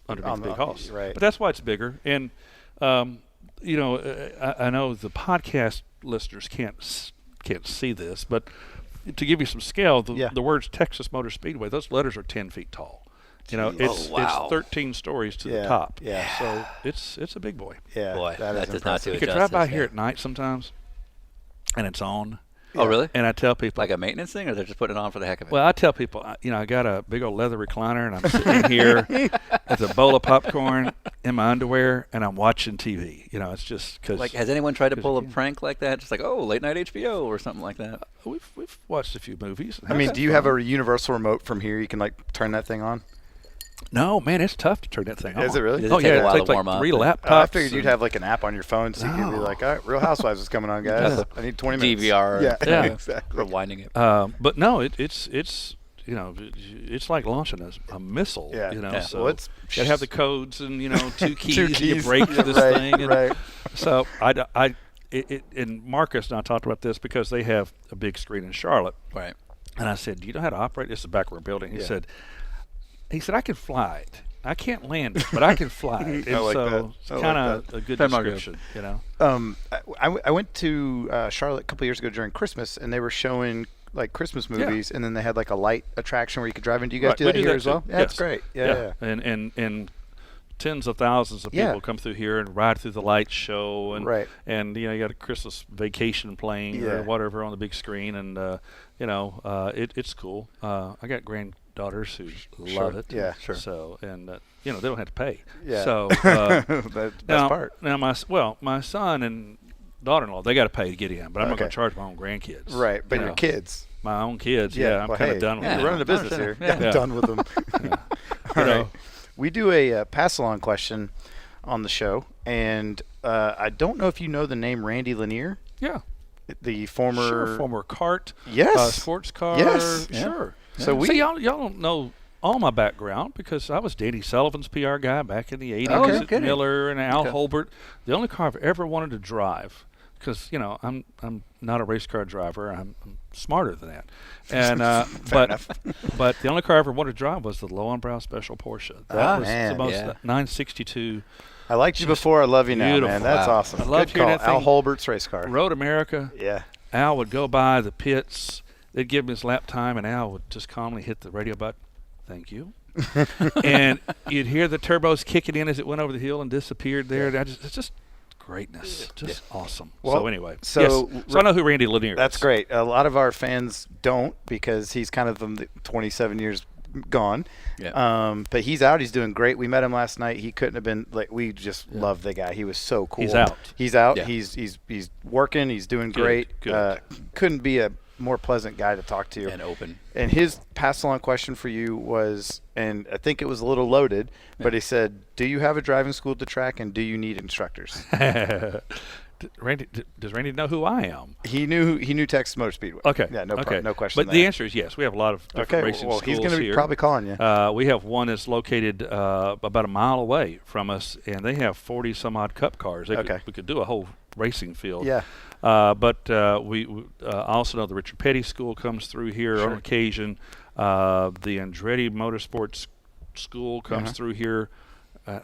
underneath On the- Big Hoss. right. But that's why it's bigger. And you know, I know the podcast listeners can't see this, but to give you some scale, the words Texas Motor Speedway, those letters are 10 feet tall. You know, it's wow. it's 13 stories to Yeah. the top. Yeah. So it's a big boy. Yeah. Boy, is that does not impressive. do You it could drive justice, by here yeah. at night sometimes, and it's on. Oh, really? And I tell people, Like a maintenance thing, or they're just putting it on for the heck of it? well, I tell people, you know, I got a big old leather recliner, and I'm sitting in here with a bowl of popcorn in my underwear, and I'm watching TV. You know, it's just because Like, has anyone tried to 'cause pull a you can. prank like that? Just like, oh, late night HBO or something like that. we've watched a few movies. I mean, do you have a universal remote from here? You can like turn that thing on. No, man, it's tough to turn that thing on. Is it really? Does it Oh take yeah, a while it to takes like warm up? 3 laptops. I figured you'd and- have like an app on your phone, so you could be like, "All right, Real Housewives is coming on, guys. I need 20 minutes." DVR. Yeah, Yeah. exactly. Rewinding it. But no, it's you know, it's like launching a missile. Yeah. You know, Yeah. so Well, it's- you gotta have the codes and you know 2 keys. Two And you keys. break Yeah, this right, thing. And right. So and Marcus and I talked about this because they have a big screen in Charlotte, Right. and I said, "Do you know how to operate this?" Is the back of our building. He said, "I can fly it." I can't land it, but I can fly it. And like so that. it's I like kind of that. a good Fair market. description, you know. I went to Charlotte a couple years ago during Christmas, and they were showing like Christmas movies, and then they had like a light attraction where you could drive in. Do you guys Right, do we that do here that as well? too. Yeah, that's Yes. great. Yeah. And tens of thousands of people come through here and ride through the light show, and Right. and you know, you got a Christmas Vacation playing Yeah. or whatever on the big screen, and it's cool. I got granddaughters who love it. Yeah, sure. So and they don't have to pay. Yeah. So That's the best now, part. now my son and daughter-in-law, they got to pay to get in, but I'm not Okay. going to charge my own grandkids. Right, but you your know. kids. My own kids, I'm well, kind of hey, done with You're them. running a business here. Yeah. I'm done with them. You All know. right. We do a pass-along question on the show, and I don't know if you know the name Randy Lanier, Yeah. the former. Former kart, Yes. sports car, Yes. Yeah. sure. So See, y'all don't know all my background because I was Danny Sullivan's PR guy back in the 80s Okay, at kidding. Miller and Al Okay. Holbert. The only car I've ever wanted to drive, because I'm not a race car driver. I'm smarter than that, and but the only car I ever wanted to drive was the Lowenbrow Special Porsche. That was man. the most Yeah. 962. I liked you before. I love you now, man. Beautiful. That's Wow. awesome. I loved Good call. hearing that Al thing. Holbert's race car. Road America. Yeah. Al would go by the pits. They'd give him his lap time, and Al would just calmly hit the radio button. Thank you. And you'd hear the turbos kicking in as it went over the hill and disappeared there. And it's just greatness. Just awesome. Well, so anyway, so yes. So I know who Randy Lanier is. That's great. A lot of our fans don't because he's kind of the 27 years gone. Yeah. But he's out. He's doing great. We met him last night. He couldn't have been like we just love the guy. He was so cool. He's out. He's out. Yeah. He's working. He's doing Good, great. good. Couldn't be a more pleasant guy to talk to. And open. And his pass-along question for you was, and I think it was a little loaded, but he said, "Do you have a driving school at the track, and do you need instructors?" Does Randy know who I am? He knew Texas Motor Speedway. Okay. Yeah, no okay. no question. But the answer is yes. We have a lot of different Okay, racing well, schools he's going to be here. probably calling you. We have one that's located about a mile away from us, and they have 40 some odd Cup cars. We could do a whole racing field. Yeah. But we also know the Richard Petty School comes through here on occasion. The Andretti Motorsports School comes through here.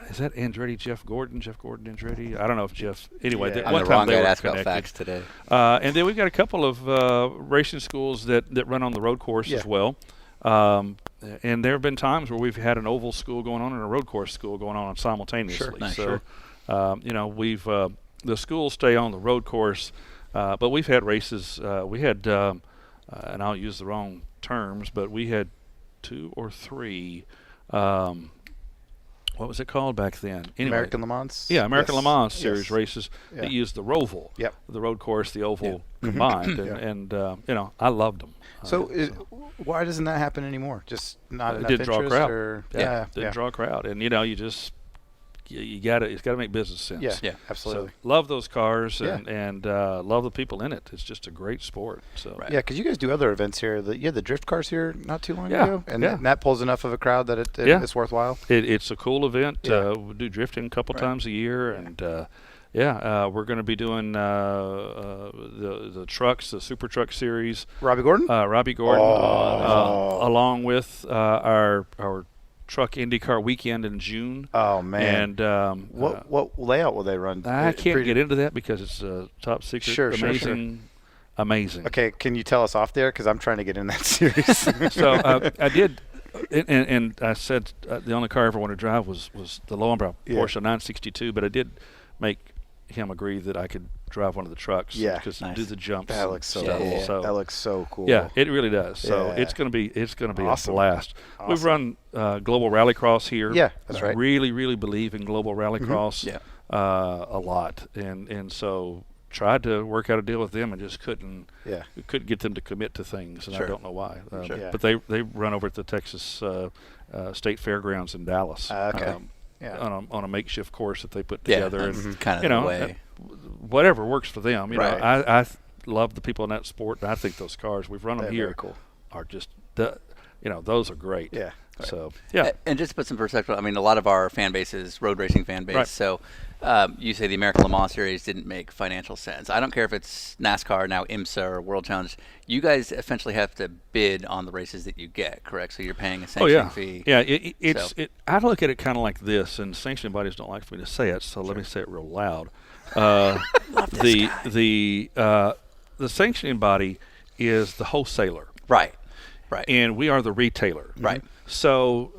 Is that Andretti Jeff Gordon Andretti? I don't know if Jeff. Anyway, Yeah. I'm one the time wrong they guy were to ask about connected. facts today. And then we've got a couple of racing schools that run on the road course as well. And there have been times where we've had an oval school going on and a road course school going on simultaneously. Sure. Nice, So, we've the schools stay on the road course, but we've had races. We had, and I'll use the wrong terms, but we had 2 or 3. What was it called back then? Anyway, American Le Mans? Yeah, American Yes. Le Mans series Yes. races Yeah. that used the Roval. Yep. The road course, the oval combined. And I loved them. So, why doesn't that happen anymore? Just not it enough didn't draw a interest, crowd. or Didn't draw a crowd. And, you just, it's got to make business sense. Yeah, Yeah. absolutely. So love those cars Yeah. and love the people in it. It's just a great sport. So Yeah, because you guys do other events here. You had the drift cars here not too long Yeah, ago, and yeah. that pulls enough of a crowd that it's worthwhile. it's a cool event. Yeah. We do drifting a couple times a year, and we're going to be doing the trucks, the Super Truck Series. Robbie Gordon? Robbie Gordon, Oh. along with our truck IndyCar weekend in June. Oh man! And what layout will they run? I can't get into that because it's top secret. Sure, amazing. Okay, can you tell us off there? Because I'm trying to get in that series. So I did, and I said the only car I ever wanted to drive was the Lowenbrow Porsche 962, but I did make him agree that I could drive one of the trucks. Yeah, because nice. do the jumps. That looks so and cool. stuff. So, That looks so cool. yeah, it really does. So Yeah. it's going to be Awesome. a blast. We've Awesome. run Global Rallycross here. Yeah, that's right. Really, really believe in Global Rallycross. Yeah. A lot, and so tried to work out a deal with them and just couldn't get them to commit to things, and Sure. I don't know why. Sure. Yeah. But they run over at the Texas State Fairgrounds in Dallas. Okay. Yeah. On a makeshift course that they put Yeah, together, that's and kind of the way. whatever works for them. You Right. know, I love the people in that sport, and I think those cars we've run them They're here very cool. are just those are great. Yeah. So yeah. And just to put some perspective, I mean, a lot of our fan base is road racing fan base. Right. So You say the American Le Mans Series didn't make financial sense. I don't care if it's NASCAR, now IMSA, or World Challenge. You guys essentially have to bid on the races that you get, correct? So you're paying a sanctioning fee. Yeah, I look at it kind of like this, and sanctioning bodies don't like for me to say it, so let me say it real loud. The sanctioning body is the wholesaler. Right. And we are the retailer. Right. So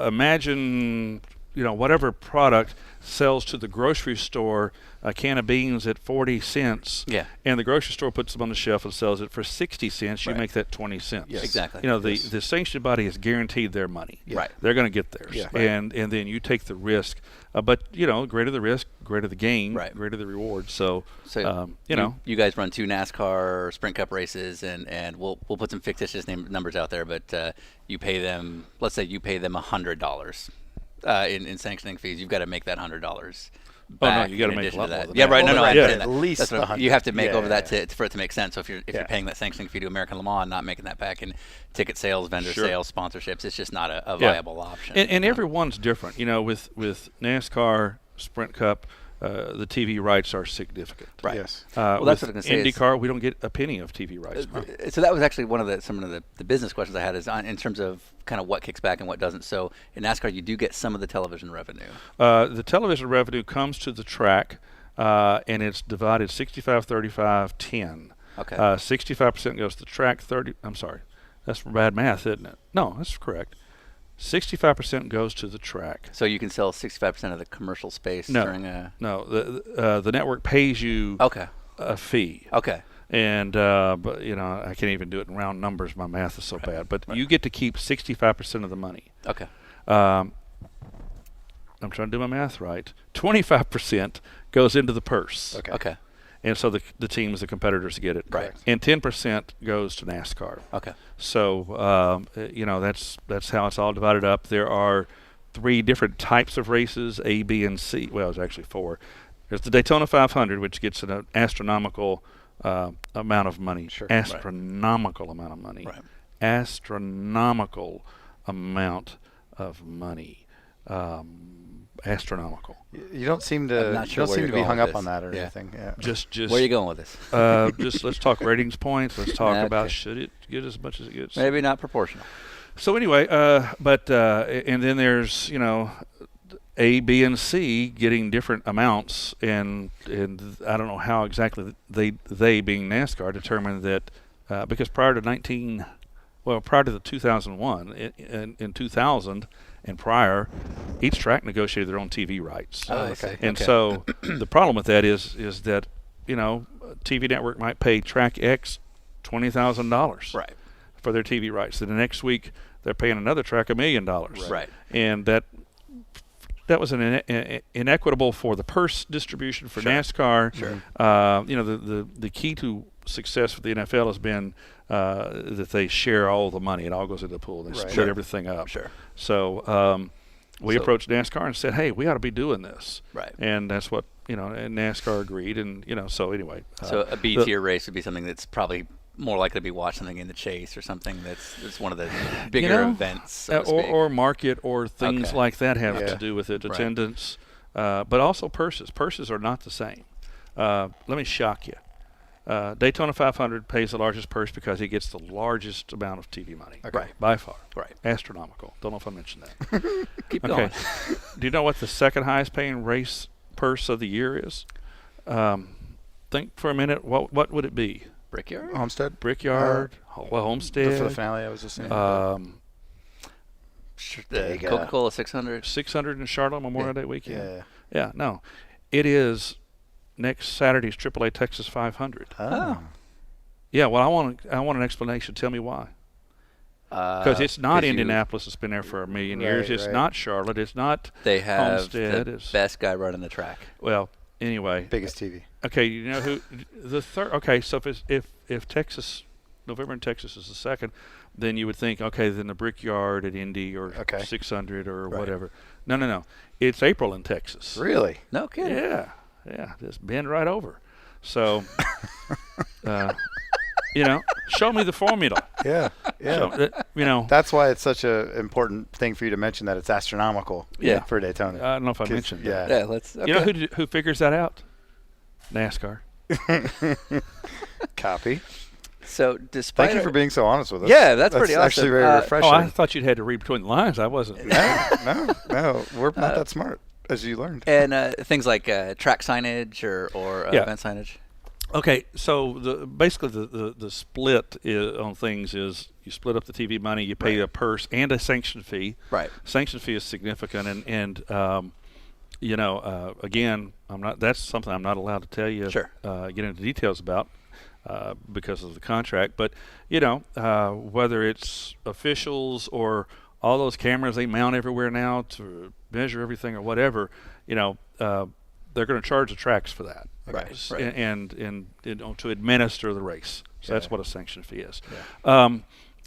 imagine, whatever product sells to the grocery store, a can of beans at 40 cents, and the grocery store puts them on the shelf and sells it for 60 cents, you make that 20 cents. Yes. Exactly. The sanctioned body is guaranteed their money. Right. They're going to get theirs. Yeah. And then you take the risk. But, greater the risk, greater the gain, greater the reward. So you guys run 2 NASCAR Sprint Cup races, and we'll put some fictitious numbers out there, but you pay them, let's say you pay them $100 in sanctioning fees. You've got to make that $100. Oh no, you got to make a lot more than that. Yeah, right. No, I understand at that. least That's what 100. you have to make over that for it to make sense. So if you're paying that sanctioning fee to American Le Mans and not making that back in ticket sales, vendor sales, sponsorships, it's just not a viable option. And everyone's different. With NASCAR, Sprint Cup, the TV rights are significant. Right. Yes. Well, that's what I was going to say. IndyCar, we don't get a penny of TV rights. So that was actually one of some of the business questions I had is in terms of kind of what kicks back and what doesn't. So in NASCAR, you do get some of the television revenue. The television revenue comes to the track, and it's divided 65, 35, 10. Okay. 65% goes to the track. That's bad math, isn't it? No, that's correct. 65% goes to the track. So you can sell 65% of the commercial space during a... No, the network pays you a fee. Okay. And, but I can't even do it in round numbers. My math is so bad. But you get to keep 65% of the money. Okay. I'm trying to do my math right. 25% goes into the purse. Okay. And so the teams, the competitors get it. Right. And 10% goes to NASCAR. Okay. So, that's how it's all divided up. There are 3 different types of races, A, B, and C. Well, it's actually 4. There's the Daytona 500, which gets an astronomical amount of money. Sure. Astronomical amount of money. Right. Astronomical amount of money. Astronomical. You don't seem I'm to. not sure you don't where seem you're to be going hung with up on this. that or Yeah. anything. Yeah. Just Where are you going with this? just let's talk ratings points. Let's talk Okay. about should it get as much as it gets. Maybe not proportional. So anyway, and then there's A, B, and C getting different amounts, and I don't know how exactly they being NASCAR determined that because prior to the 2001 in 2000 and prior, each track negotiated their own TV rights. Oh, I see. And Okay. so the problem with that is that TV network might pay track X $20,000 Right. for their TV rights. Then the next week they're paying another track $1 million. Right. And that was an inequitable for the purse distribution for NASCAR. Sure. The key to success for the NFL has been that they share all the money. It all goes into the pool. They Right. split everything up. Sure. So we So- approached NASCAR and said, hey, we ought to be doing this. Right. And that's what, and NASCAR agreed. And, so anyway. So a B tier race would be something that's probably more likely to be watched, something in the Chase or something that's one of the bigger events, so to speak. or market or things Okay. like that have Yeah. to do with it. Right. Attendance, but also purses. Purses are not the same. Let me shock you. Daytona 500 pays the largest purse because he gets the largest amount of TV money. Okay. Right. By far. Right. Astronomical. Don't know if I mentioned that. Keep Okay. going. Do you know what the second highest paying race purse of the year is? Think for a minute. What would it be? Brickyard? Homestead. Brickyard, Homestead. For the finale, I was just saying. The Coca-Cola 600? 600 in Charlotte Memorial Day weekend. yeah. Yeah, no. It is next Saturday's AAA Texas 500. Oh. Yeah, well, I want an explanation. Tell me why. Because it's not Indianapolis. It's been there for a million years. It's right. not Charlotte. It's not They have Homestead. the It's, best guy running the track. well, anyway. Biggest TV. Okay, you know who the third? Okay, so if Texas, November in Texas is the second, then you would think, okay, then the Brickyard at Indy or 600 or whatever. No. It's April in Texas. Really? No kidding. Yeah, just bend right over. So, show me the formula. Yeah. Yeah. So, you know, That's why it's such an important thing for you to mention that it's astronomical. Yeah. For Daytona. I don't know if I 'Cause, mentioned that. yeah. Yeah, let's. Okay. You know who figures that out? NASCAR. Copy. So despite Thank you for being so honest with us. Yeah, that's pretty actually awesome. very Oh, refreshing. I thought you'd had to read between the lines. I wasn't. No, we're not that smart, as you learned. and things like track signage or Yeah. event signage. Okay, so basically the split on things is you split up the TV money, you pay a purse and a sanction fee. Right. Sanction fee is significant, and you know, again, that's something I'm not allowed to tell you. Sure. Get into details about. Because of the contract, but you know, whether it's officials or all those cameras they mount everywhere now to measure everything or whatever, you know, they're going to charge the tracks for that, Right. and you know, to administer the race. So that's what a sanction fee is. Yeah.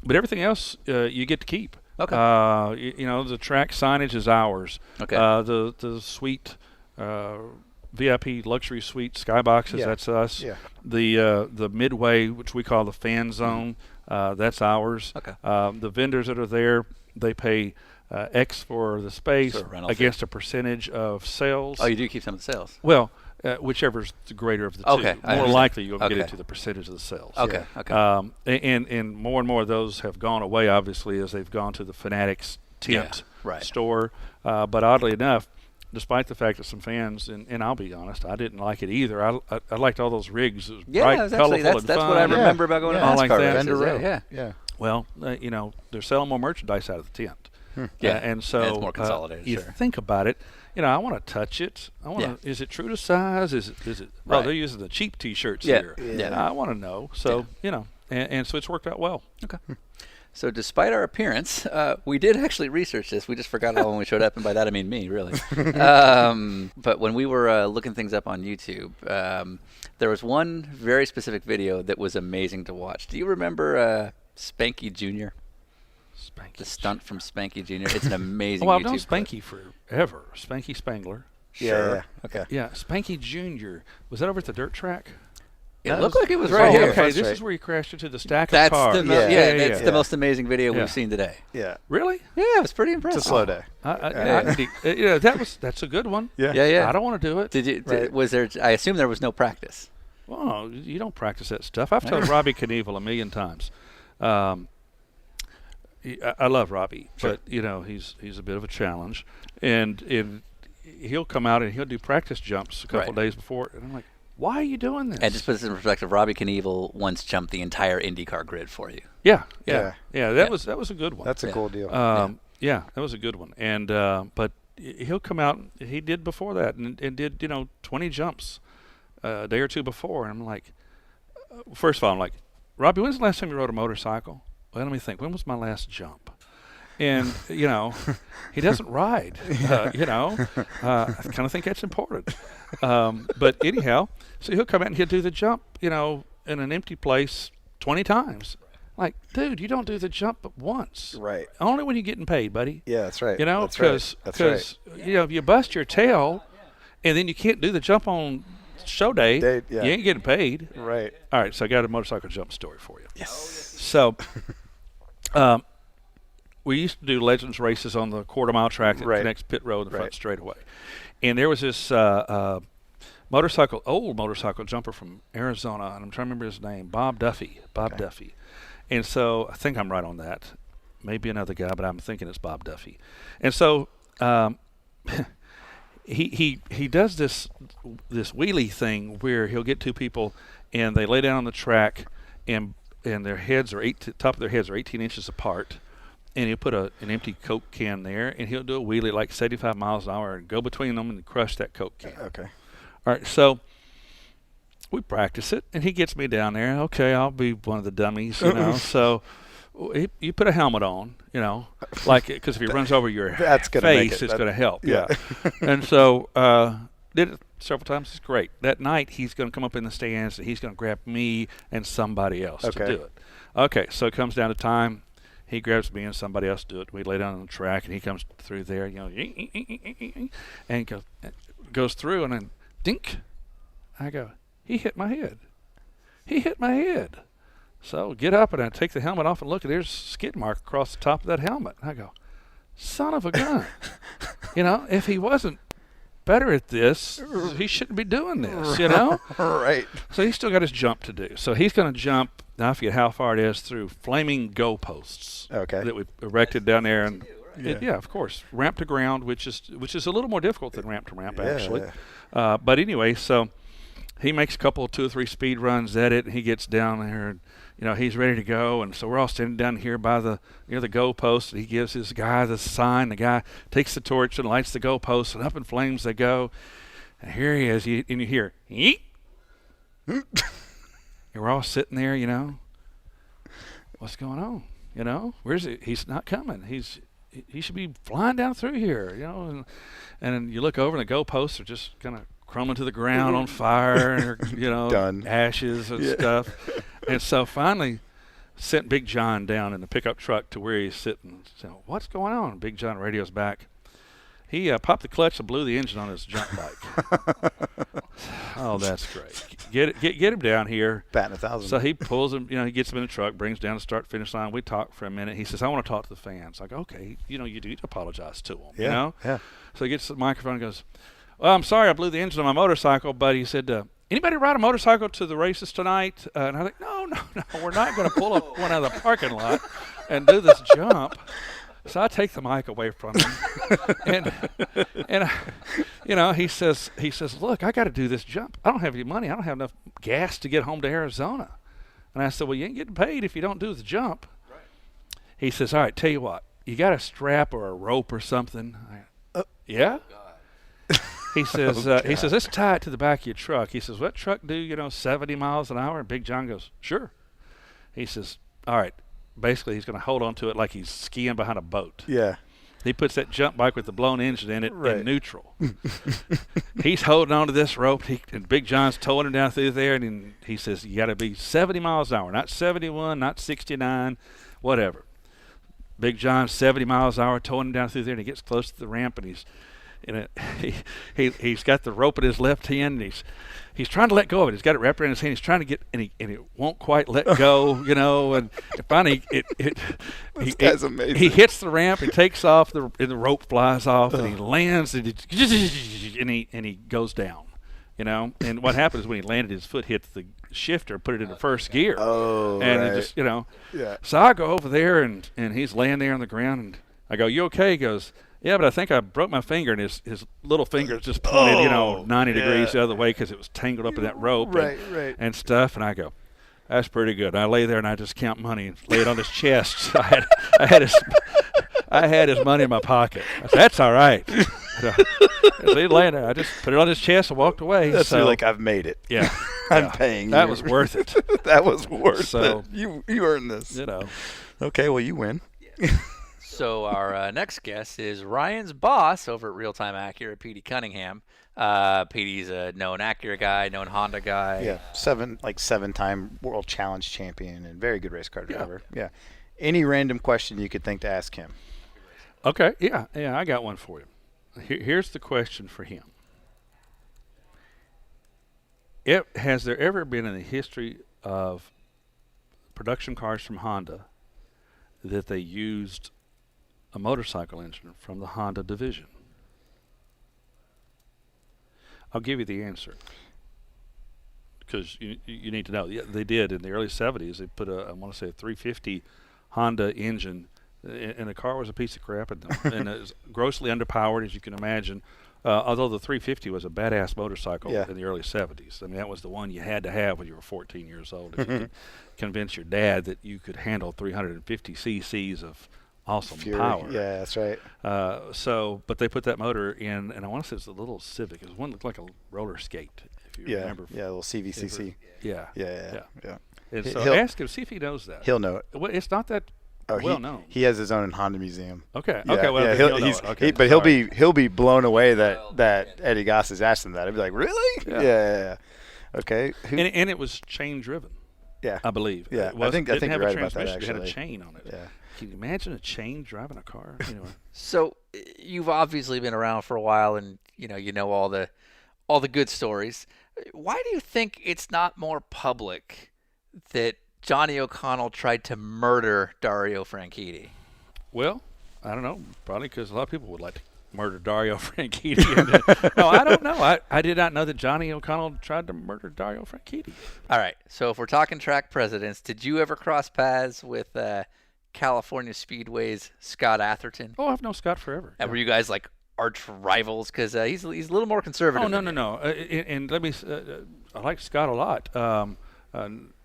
But everything else you get to keep. Okay. You know, the track signage is ours. Okay. The suite. VIP luxury suite skyboxes, that's us. Yeah. The midway, which we call the fan zone, that's ours. Okay. The vendors that are there, they pay X for the space So rental fee. against a percentage of sales. Oh, you do keep some of the sales. Well, whichever's the greater of the two. Okay, I More understand. likely you'll get Okay. into the percentage of the sales. Okay. Okay. And more of those have gone away, obviously, as they've gone to the Fanatics tent right. store. But oddly enough, despite the fact that some fans, and I'll be honest, I didn't like it either. I liked all those rigs. It was Yeah, bright, exactly. colorful, That's and that's fun. what I remember about going to All NASCAR like that. races. Vendor row. Yeah. Yeah. Well, you know, they're selling more merchandise out of the tent. Yeah. And so And it's more consolidated, you sure. think about it. You know, I want to touch it. I want to. Is it true to size? Is it? Right. Oh, they're using the cheap T-shirts Yeah. here. Yeah. I want to know. So you know, and so it's worked out well. Okay. So despite our appearance, we did actually research this. We just forgot it all when we showed up, and by that I mean me, really. But when we were looking things up on YouTube, there was one very specific video that was amazing to watch. Do you remember Spanky Jr.? Spanky. The stunt from Spanky Jr. It's an amazing Oh, I've YouTube known clip. Spanky forever. Spanky Spangler. Yeah. Okay. Yeah, Spanky Jr. Was that over at the dirt track? It That looked was- like it was Oh, right here. Okay, That's this right. is where you crashed into the stack That's of cars. the Yeah. the most amazing video Yeah. we've seen today. Yeah. Really? Yeah, it was pretty impressive. It's a slow day. You know, that's a good one. Yeah. Yeah. I don't want to do it. Did you? Right. Was there? I assume there was no practice. Well, no, you don't practice that stuff. I've told Robby Knievel a million times. I love Robby, but you know he's a bit of a challenge, and he'll come out and he'll do practice jumps a couple Right. days before, and I'm like, why are you doing this? And just put this in perspective, Robby Knievel once jumped the entire IndyCar grid for you. yeah. Yeah. That was a good one. That's a cool deal. Yeah, that was a good one. And but he'll come out. He did before that, and did 20 jumps a day or two before. And I'm like, first of all, I'm like, Robby, when's the last time you rode a motorcycle? Well, let me think. When was my last jump? And he doesn't ride. I kind of think that's important. But anyhow, so he'll come out and he'll do the jump, in an empty place 20 times. Like, dude, you don't do the jump but once. Right. Only when you're getting paid, buddy. Yeah, that's right. Because That's right. if you bust your tail and then you can't do the jump on show day, Yeah. you ain't getting paid. Right. All right, so I got a motorcycle jump story for you. Yes. So, we used to do Legends races on the quarter-mile track that Right. connects pit road and the front Right. straightaway. And there was this old motorcycle jumper from Arizona, and I'm trying to remember his name, Bob Duffy. Duffy. And so I think I'm right on that. Maybe another guy, but I'm thinking it's Bob Duffy. And so he does this wheelie thing where he'll get two people and they lay down on the track and their heads are top of their heads are 18 inches apart, and he'll put an empty Coke can there, and he'll do a wheelie like 75 miles an hour and go between them and crush that Coke can. Okay. All right, so we practice it, and he gets me down there. Okay, I'll be one of the dummies, So you put a helmet on, because if he runs over your That's gonna make face, it. it's going to help. Yeah. And so did it several times. It's great. That night, he's going to come up in the stands, and he's going to grab me and somebody else to do it. Okay, so it comes down to time. He grabs me and somebody else to do it. We lay down on the track, and he comes through there, and goes through, and then dink. I go, he hit my head. He hit my head. So get up and I take the helmet off and look, and there's a skid mark across the top of that helmet. And I go, son of a gun. If he wasn't better at this, he shouldn't be doing this, Right. So he's still got his jump to do. So he's going to jump, now I forget how far it is, through flaming goalposts that we erected down there. And of course, ramp to ground, which is a little more difficult than ramp to ramp, actually. But anyway, so he makes a couple, 2 or 3 speed runs at it, and he gets down there, and he's ready to go. And so we're all standing down here by near the goalpost, and he gives his guy the sign. The guy takes the torch and lights the goalpost, and up in flames they go. And here he is, and you hear, yeet. And we're all sitting there, what's going on? Where's he? He's not coming. He should be flying down through here, and then you look over and the goalposts are just kind of crumbling to the ground on fire, Done. ashes and stuff. And so finally sent Big John down in the pickup truck to where he's sitting. So what's going on? Big John radios back. He popped the clutch and blew the engine on his jump bike. Oh, that's great. Get him down here. Batting 1,000. So he pulls him, he gets him in the truck, brings down the start-finish line. We talk for a minute. He says, I want to talk to the fans. Like, okay, you do apologize to them, Yeah. So he gets the microphone and goes, well, I'm sorry I blew the engine on my motorcycle, but he said, anybody ride a motorcycle to the races tonight? And I think, no, we're not going to pull up one out of the parking lot and do this jump. So I take the mic away from him, and he says, look, I got to do this jump. I don't have any money. I don't have enough gas to get home to Arizona. And I said, well, you ain't getting paid if you don't do the jump. Right. He says, all right, tell you what, you got a strap or a rope or something? Yeah. He says, let's tie it to the back of your truck. He says, what truck do 70 miles an hour? And Big John goes, sure. He says, all right. Basically, he's going to hold on to it like he's skiing behind a boat. Yeah. He puts that jump bike with the blown engine in it in neutral. He's holding on to this rope, and Big John's towing him down through there, and he says, you got to be 70 miles an hour, not 71, not 69, whatever. Big John's 70 miles an hour towing him down through there, and he gets close to the ramp, and he's got the rope in his left hand, and he's trying to let go of it. He's got it wrapped around his hand. He's trying to get, and it won't quite let go, and finally This guy's amazing. He hits the ramp, he takes off, and the rope flies off, and he lands, and he goes down, And what happened is when he landed, his foot hit the shifter, put it into first gear. Oh, and right. it just, Yeah. So I go over there, and he's laying there on the ground, and I go, you okay? He goes, yeah, but I think I broke my finger, and his little finger just pointed, 90 degrees the other way because it was tangled up in that rope and stuff. And I go, that's pretty good. And I lay there and I just count money and lay it on his chest. I had his money in my pocket. I said, that's all right. So he laying there. I just put it on his chest and walked away. That's so, like I've made it. Yeah, I'm paying. That you. was worth it. That was worth So, it. You earned this. Okay, well you win. So our next guest is Ryan's boss over at Real Time Acura, Petey Cunningham. Petey's a known Acura guy, known Honda guy. Yeah, 7-time World Challenge champion and very good race car driver. Yeah. Any random question you could think to ask him. Okay, yeah, I got one for you. Here's the question for him. Has there ever been in the history of production cars from Honda that they used a motorcycle engine from the Honda division? I'll give you the answer because you need to know. Yeah, they did in the early 70s. They put I want to say a 350 Honda engine, and the car was a piece of crap, and it was grossly underpowered, as you can imagine. Although the 350 was a badass motorcycle in the early 70s. I mean, that was the one you had to have when you were 14 years old. If you could convince your dad that you could handle 350 cc's of awesome power. Yeah, that's right. But they put that motor in, and I want to say it's a little Civic. It was one that looked like a roller skate, if you remember. Yeah, a little CVCC. Yeah. And so ask him, see if he knows that. He'll know it. Well, it's not that well known. He has his own Honda museum. Okay. Yeah, okay. Well, yeah, he'll know it. Okay. But he'll be blown away that Eddie Gossage asked him that. He'll be like, really? Yeah. Okay. And it was chain driven. Yeah. I believe. Yeah. I think you're right about that. Actually, it had a chain on it. Yeah. Can you imagine a chain driving a car? Anyway. So you've obviously been around for a while, and you know all the good stories. Why do you think it's not more public that Johnny O'Connell tried to murder Dario Franchitti? Well, I don't know. Probably because a lot of people would like to murder Dario Franchitti. No, I don't know. I did not know that Johnny O'Connell tried to murder Dario Franchitti. All right. So if we're talking track presidents, did you ever cross paths with California Speedway's Scott Atherton? Oh, I've known Scott forever. And were you guys like arch rivals? Because he's a little more conservative. Oh, no, than no, you. no. And let me. I like Scott a lot.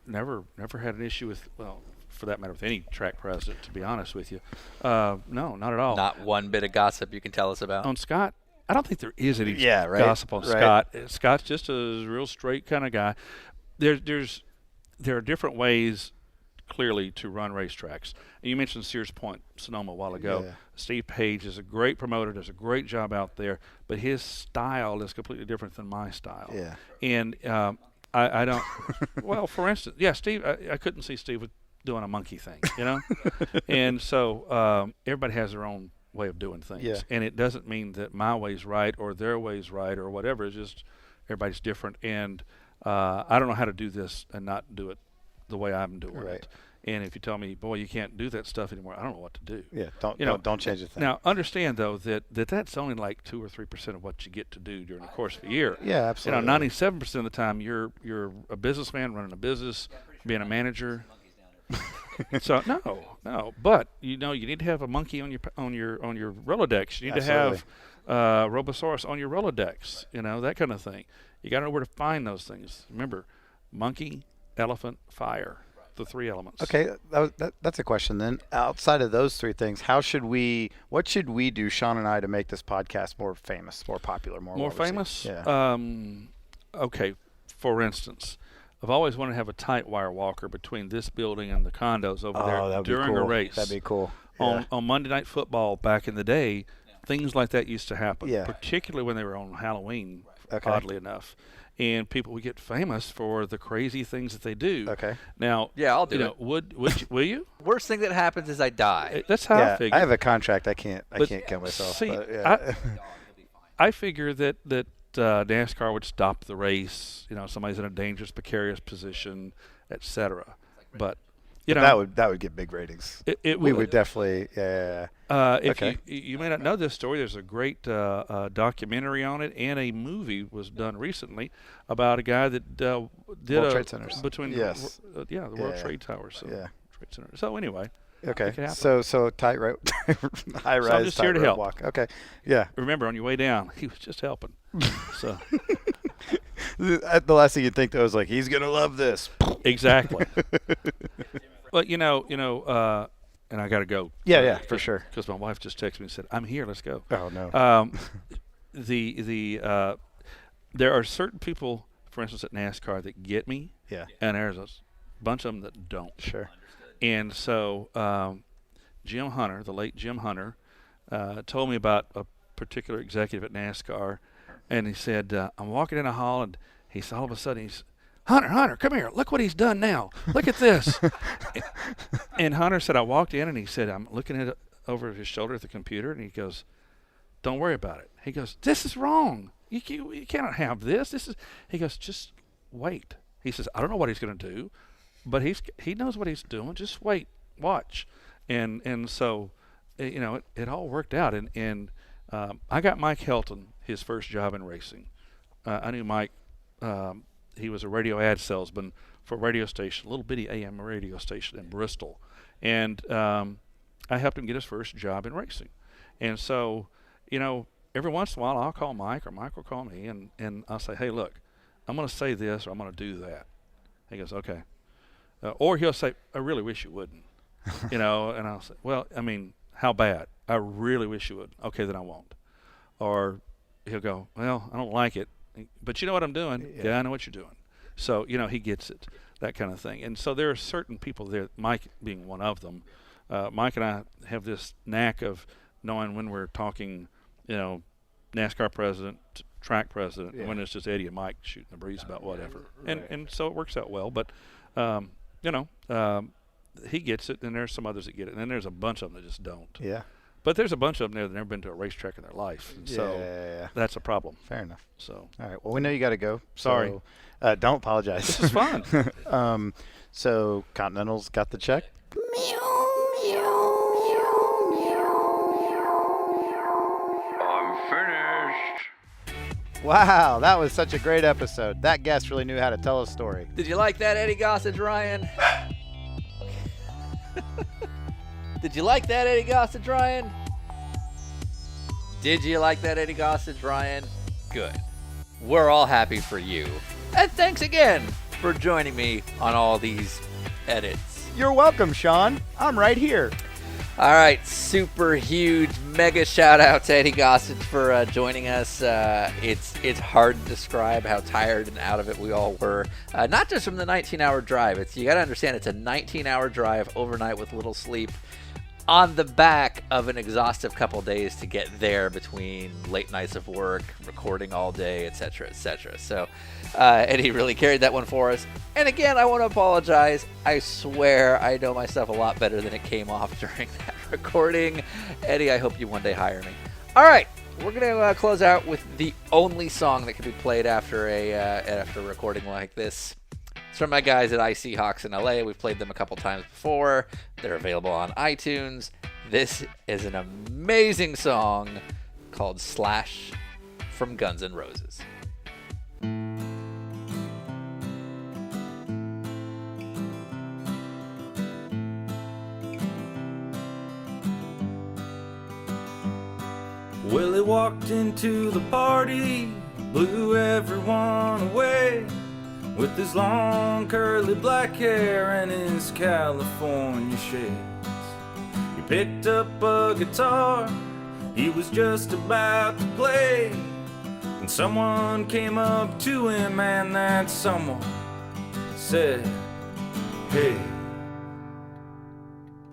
Never had an issue with, well, for that matter, with any track president, to be honest with you. No, not at all. Not one bit of gossip you can tell us about. On Scott, I don't think there is any Yeah, right, gossip on right. Scott. Scott's just a real straight kind of guy. There are different ways, clearly, to run racetracks. And you mentioned Sears Point, Sonoma, a while ago. Yeah. Steve Page is a great promoter, does a great job out there, but his style is completely different than my style. Yeah. And I don't. Well, for instance, yeah, Steve. I couldn't see Steve doing a monkey thing, you know. And so everybody has their own way of doing things, Yeah. and it doesn't mean that my way's right or their way's right or whatever. It's just everybody's different, and I don't know how to do this and not do it the way I'm doing Right. it. And if you tell me, boy, you can't do that stuff anymore, I don't know what to do. Yeah, don't change a thing. Now, understand though that's only like 2 or 3% of what you get to do during the course of a year. Yeah, absolutely. 97% of the time you're a businessman running a business, being a manager. So no, but you need to have a monkey on your Rolodex. You need to have Robosaurus on your Rolodex. That kind of thing. You got to know where to find those things. Remember, monkey, elephant, fire. The 3 elements. Okay, that's a question then. Outside of those 3 things, what should we do, Sean and I, to make this podcast more famous, more popular, more well-received? Famous? Yeah. Okay, for instance, I've always wanted to have a tight wire walker between this building and the condos over there that'd during be cool. a race. That'd be cool. Yeah. On Monday Night Football back in the day, things like that used to happen, Yeah. particularly when they were on Halloween, Okay. oddly enough. And people would get famous for the crazy things that they do. Okay. Now, Yeah, I'll do it. Will you? Worst thing that happens is I die. That's how I Yeah, figure. I have a contract. I can't But kill myself. see, but yeah. I figure that NASCAR would stop the race. Somebody's in a dangerous, precarious position, etc. But that would get big ratings. We would definitely. Yeah. If you may not know this story, there's a great documentary on it, and a movie was done recently about a guy that did World Trade Centers. between Yes. the World Yeah. Trade Towers. So Yeah. Trade Center. So anyway, it Okay. could happen. So tight right, high rise. I'm just here to tightrope help. Walk. Okay. Yeah. remember on your way down, he was just helping. So The last thing you'd think though is like he's gonna love this. exactly. But and I got to go. Yeah, for sure. Because my wife just texted me and said, "I'm here. Let's go." Oh no. There are certain people, for instance, at NASCAR that get me, Yeah. and there's a bunch of them that don't. Sure. And so Jim Hunter, the late Jim Hunter, told me about a particular executive at NASCAR, and he said, I'm walking in a hall, and all of a sudden he's, Hunter, come here. Look what he's done now. Look at this. And Hunter said, I walked in, and he said, I'm looking at it over his shoulder at the computer, and he goes, don't worry about it. He goes, this is wrong. You cannot have this. He goes, just wait. He says, I don't know what he's going to do, but he knows what he's doing. Just wait, watch. And so, it all worked out. And I got Mike Helton his first job in racing. I knew Mike. He was a radio ad salesman for a radio station, a little bitty AM radio station in Bristol. And I helped him get his first job in racing. And so, every once in a while I'll call Mike or Mike will call me and I'll say, hey, look, I'm going to say this or I'm going to do that. He goes, okay. Or he'll say, I really wish you wouldn't. And I'll say, well, I mean, how bad? I really wish you would. Okay, then I won't. Or he'll go, well, I don't like it. But you know what I'm doing? Yeah, I know what you're doing. So, he gets it, that kind of thing. And so there are certain people there, Mike being one of them. Mike and I have this knack of knowing when we're talking, NASCAR president, track president, and when it's just Eddie and Mike shooting the breeze about whatever. Right. And so it works out well. But, he gets it, and there's some others that get it. And then there's a bunch of them that just don't. Yeah. But there's a bunch of them there that never been to a racetrack in their life. And so Yeah. that's a problem. Fair enough. So All right. Well, we know you got to go. Sorry. So, don't apologize. this is fun. So Continental's got the check. I'm finished. Wow, that was such a great episode. That guest really knew how to tell a story. Did you like that, Eddie Gossage, Ryan? Did you like that, Eddie Gossage, Ryan? Did you like that, Eddie Gossage, Ryan? Good. We're all happy for you. And thanks again for joining me on all these edits. You're welcome, Sean. I'm right here. All right, super huge, mega shout out to Eddie Gossage for joining us. It's hard to describe how tired and out of it we all were. Not just from the 19-hour drive. You got to understand it's a 19-hour drive overnight with little sleep on the back of an exhaustive couple days to get there between late nights of work, recording all day, etc., etc. So Eddie really carried that one for us. And again, I want to apologize. I swear I know my stuff a lot better than it came off during that recording. Eddie, I hope you one day hire me. All right, we're going to close out with the only song that can be played after a recording like this. It's from my guys at IC Hawks in LA. We've played them a couple times before. They're available on iTunes. This is an amazing song called Slash from Guns N' Roses. Well, he walked into the party, blew everyone away with his long curly black hair and his California shades. He picked up a guitar, he was just about to play, and someone came up to him, and that someone said, "Hey,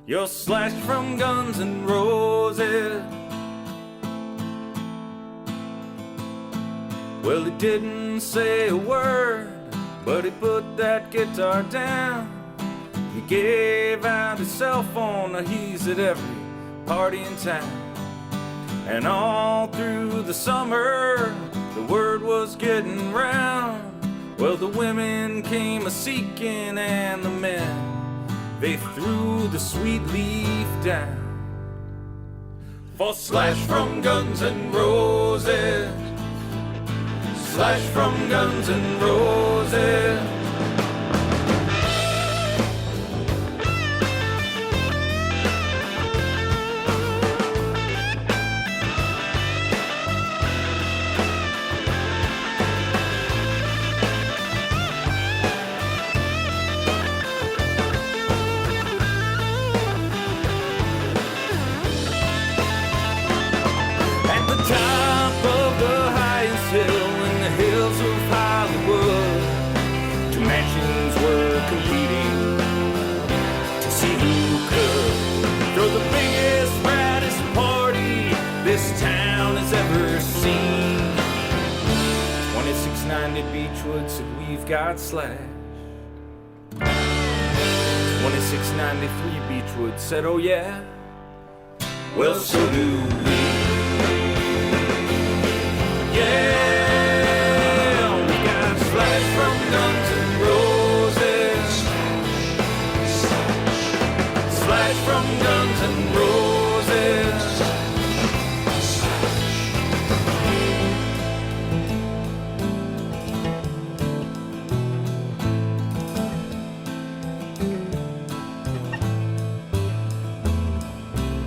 you're Slash from Guns N' Roses." Well, he didn't say a word, but he put that guitar down. He gave out his cell phone, he's at every party in town. And all through the summer, the word was getting round. Well, the women came a-seeking and the men, they threw the sweet leaf down. For Slash from Guns N' Roses, Slash from Guns N' Roses. At the top of the highest hill in the hills of Hollywood, two mansions were competing to see who could throw the biggest, brightest party this town has ever seen. 2690 Beechwood said we've got Slash. 2693 Beechwood said, oh yeah, well so do we. Yeah, we got Slash from Guns N' Roses. Slash from Guns N' Roses.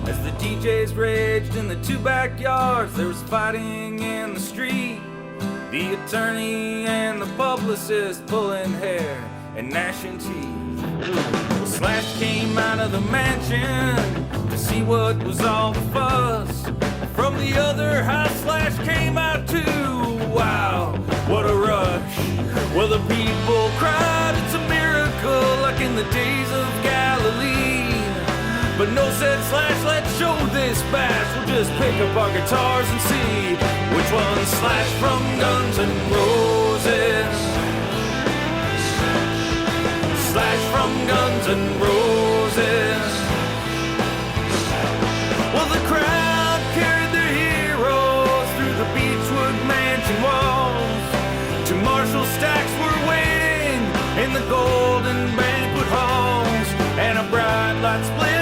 As the DJs raged in the two backyards, there was fighting in the street. The attorney and the publicist pulling hair and gnashing teeth. Well, Slash came out of the mansion to see what was all the fuss. From the other house, Slash came out too. Wow, what a rush. Well, the people cried, it's a miracle, like in the days of Galilee. But no, said Slash, let's show this bash. We'll just pick up our guitars and see which one's Slash from Guns N' Roses. Slash from Guns N' Roses. Well, the crowd light split.